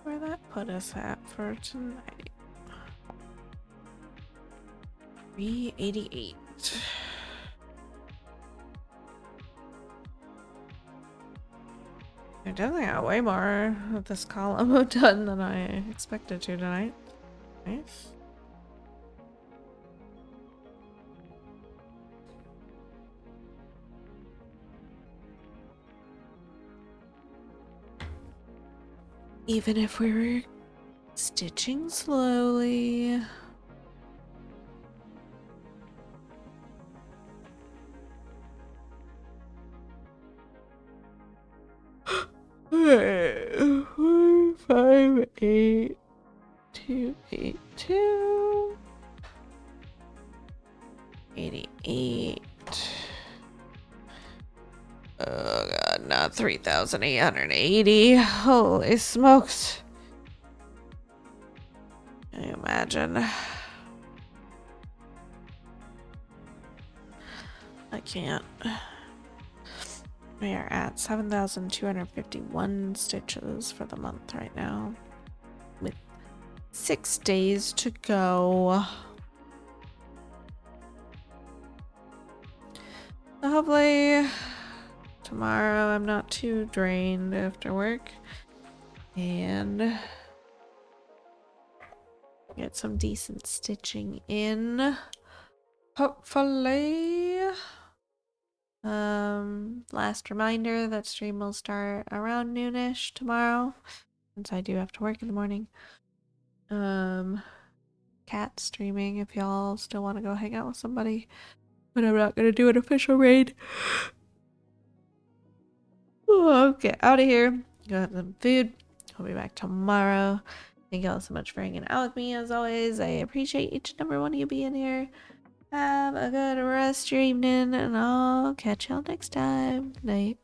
Where that put us at for tonight? 388. I definitely got way more of this column done than I expected to tonight. Nice. Even if we were stitching slowly. Alright, 458,282, 88. Oh god, not 3,880. Holy smokes. Can you imagine? I can't. We are at 7,251 stitches for the month right now, with 6 days to go. So hopefully tomorrow I'm not too drained after work and get some decent stitching in. Hopefully. Last reminder that stream will start around noonish tomorrow, since I do have to work in the morning. Cat streaming if y'all still want to go hang out with somebody, but I'm not gonna do an official raid. I'll get out of here, go have some food. I'll be back tomorrow. Thank y'all so much for hanging out with me as always. I appreciate each and every one of you being here. Have a good rest of your evening, and I'll catch y'all next time. Night.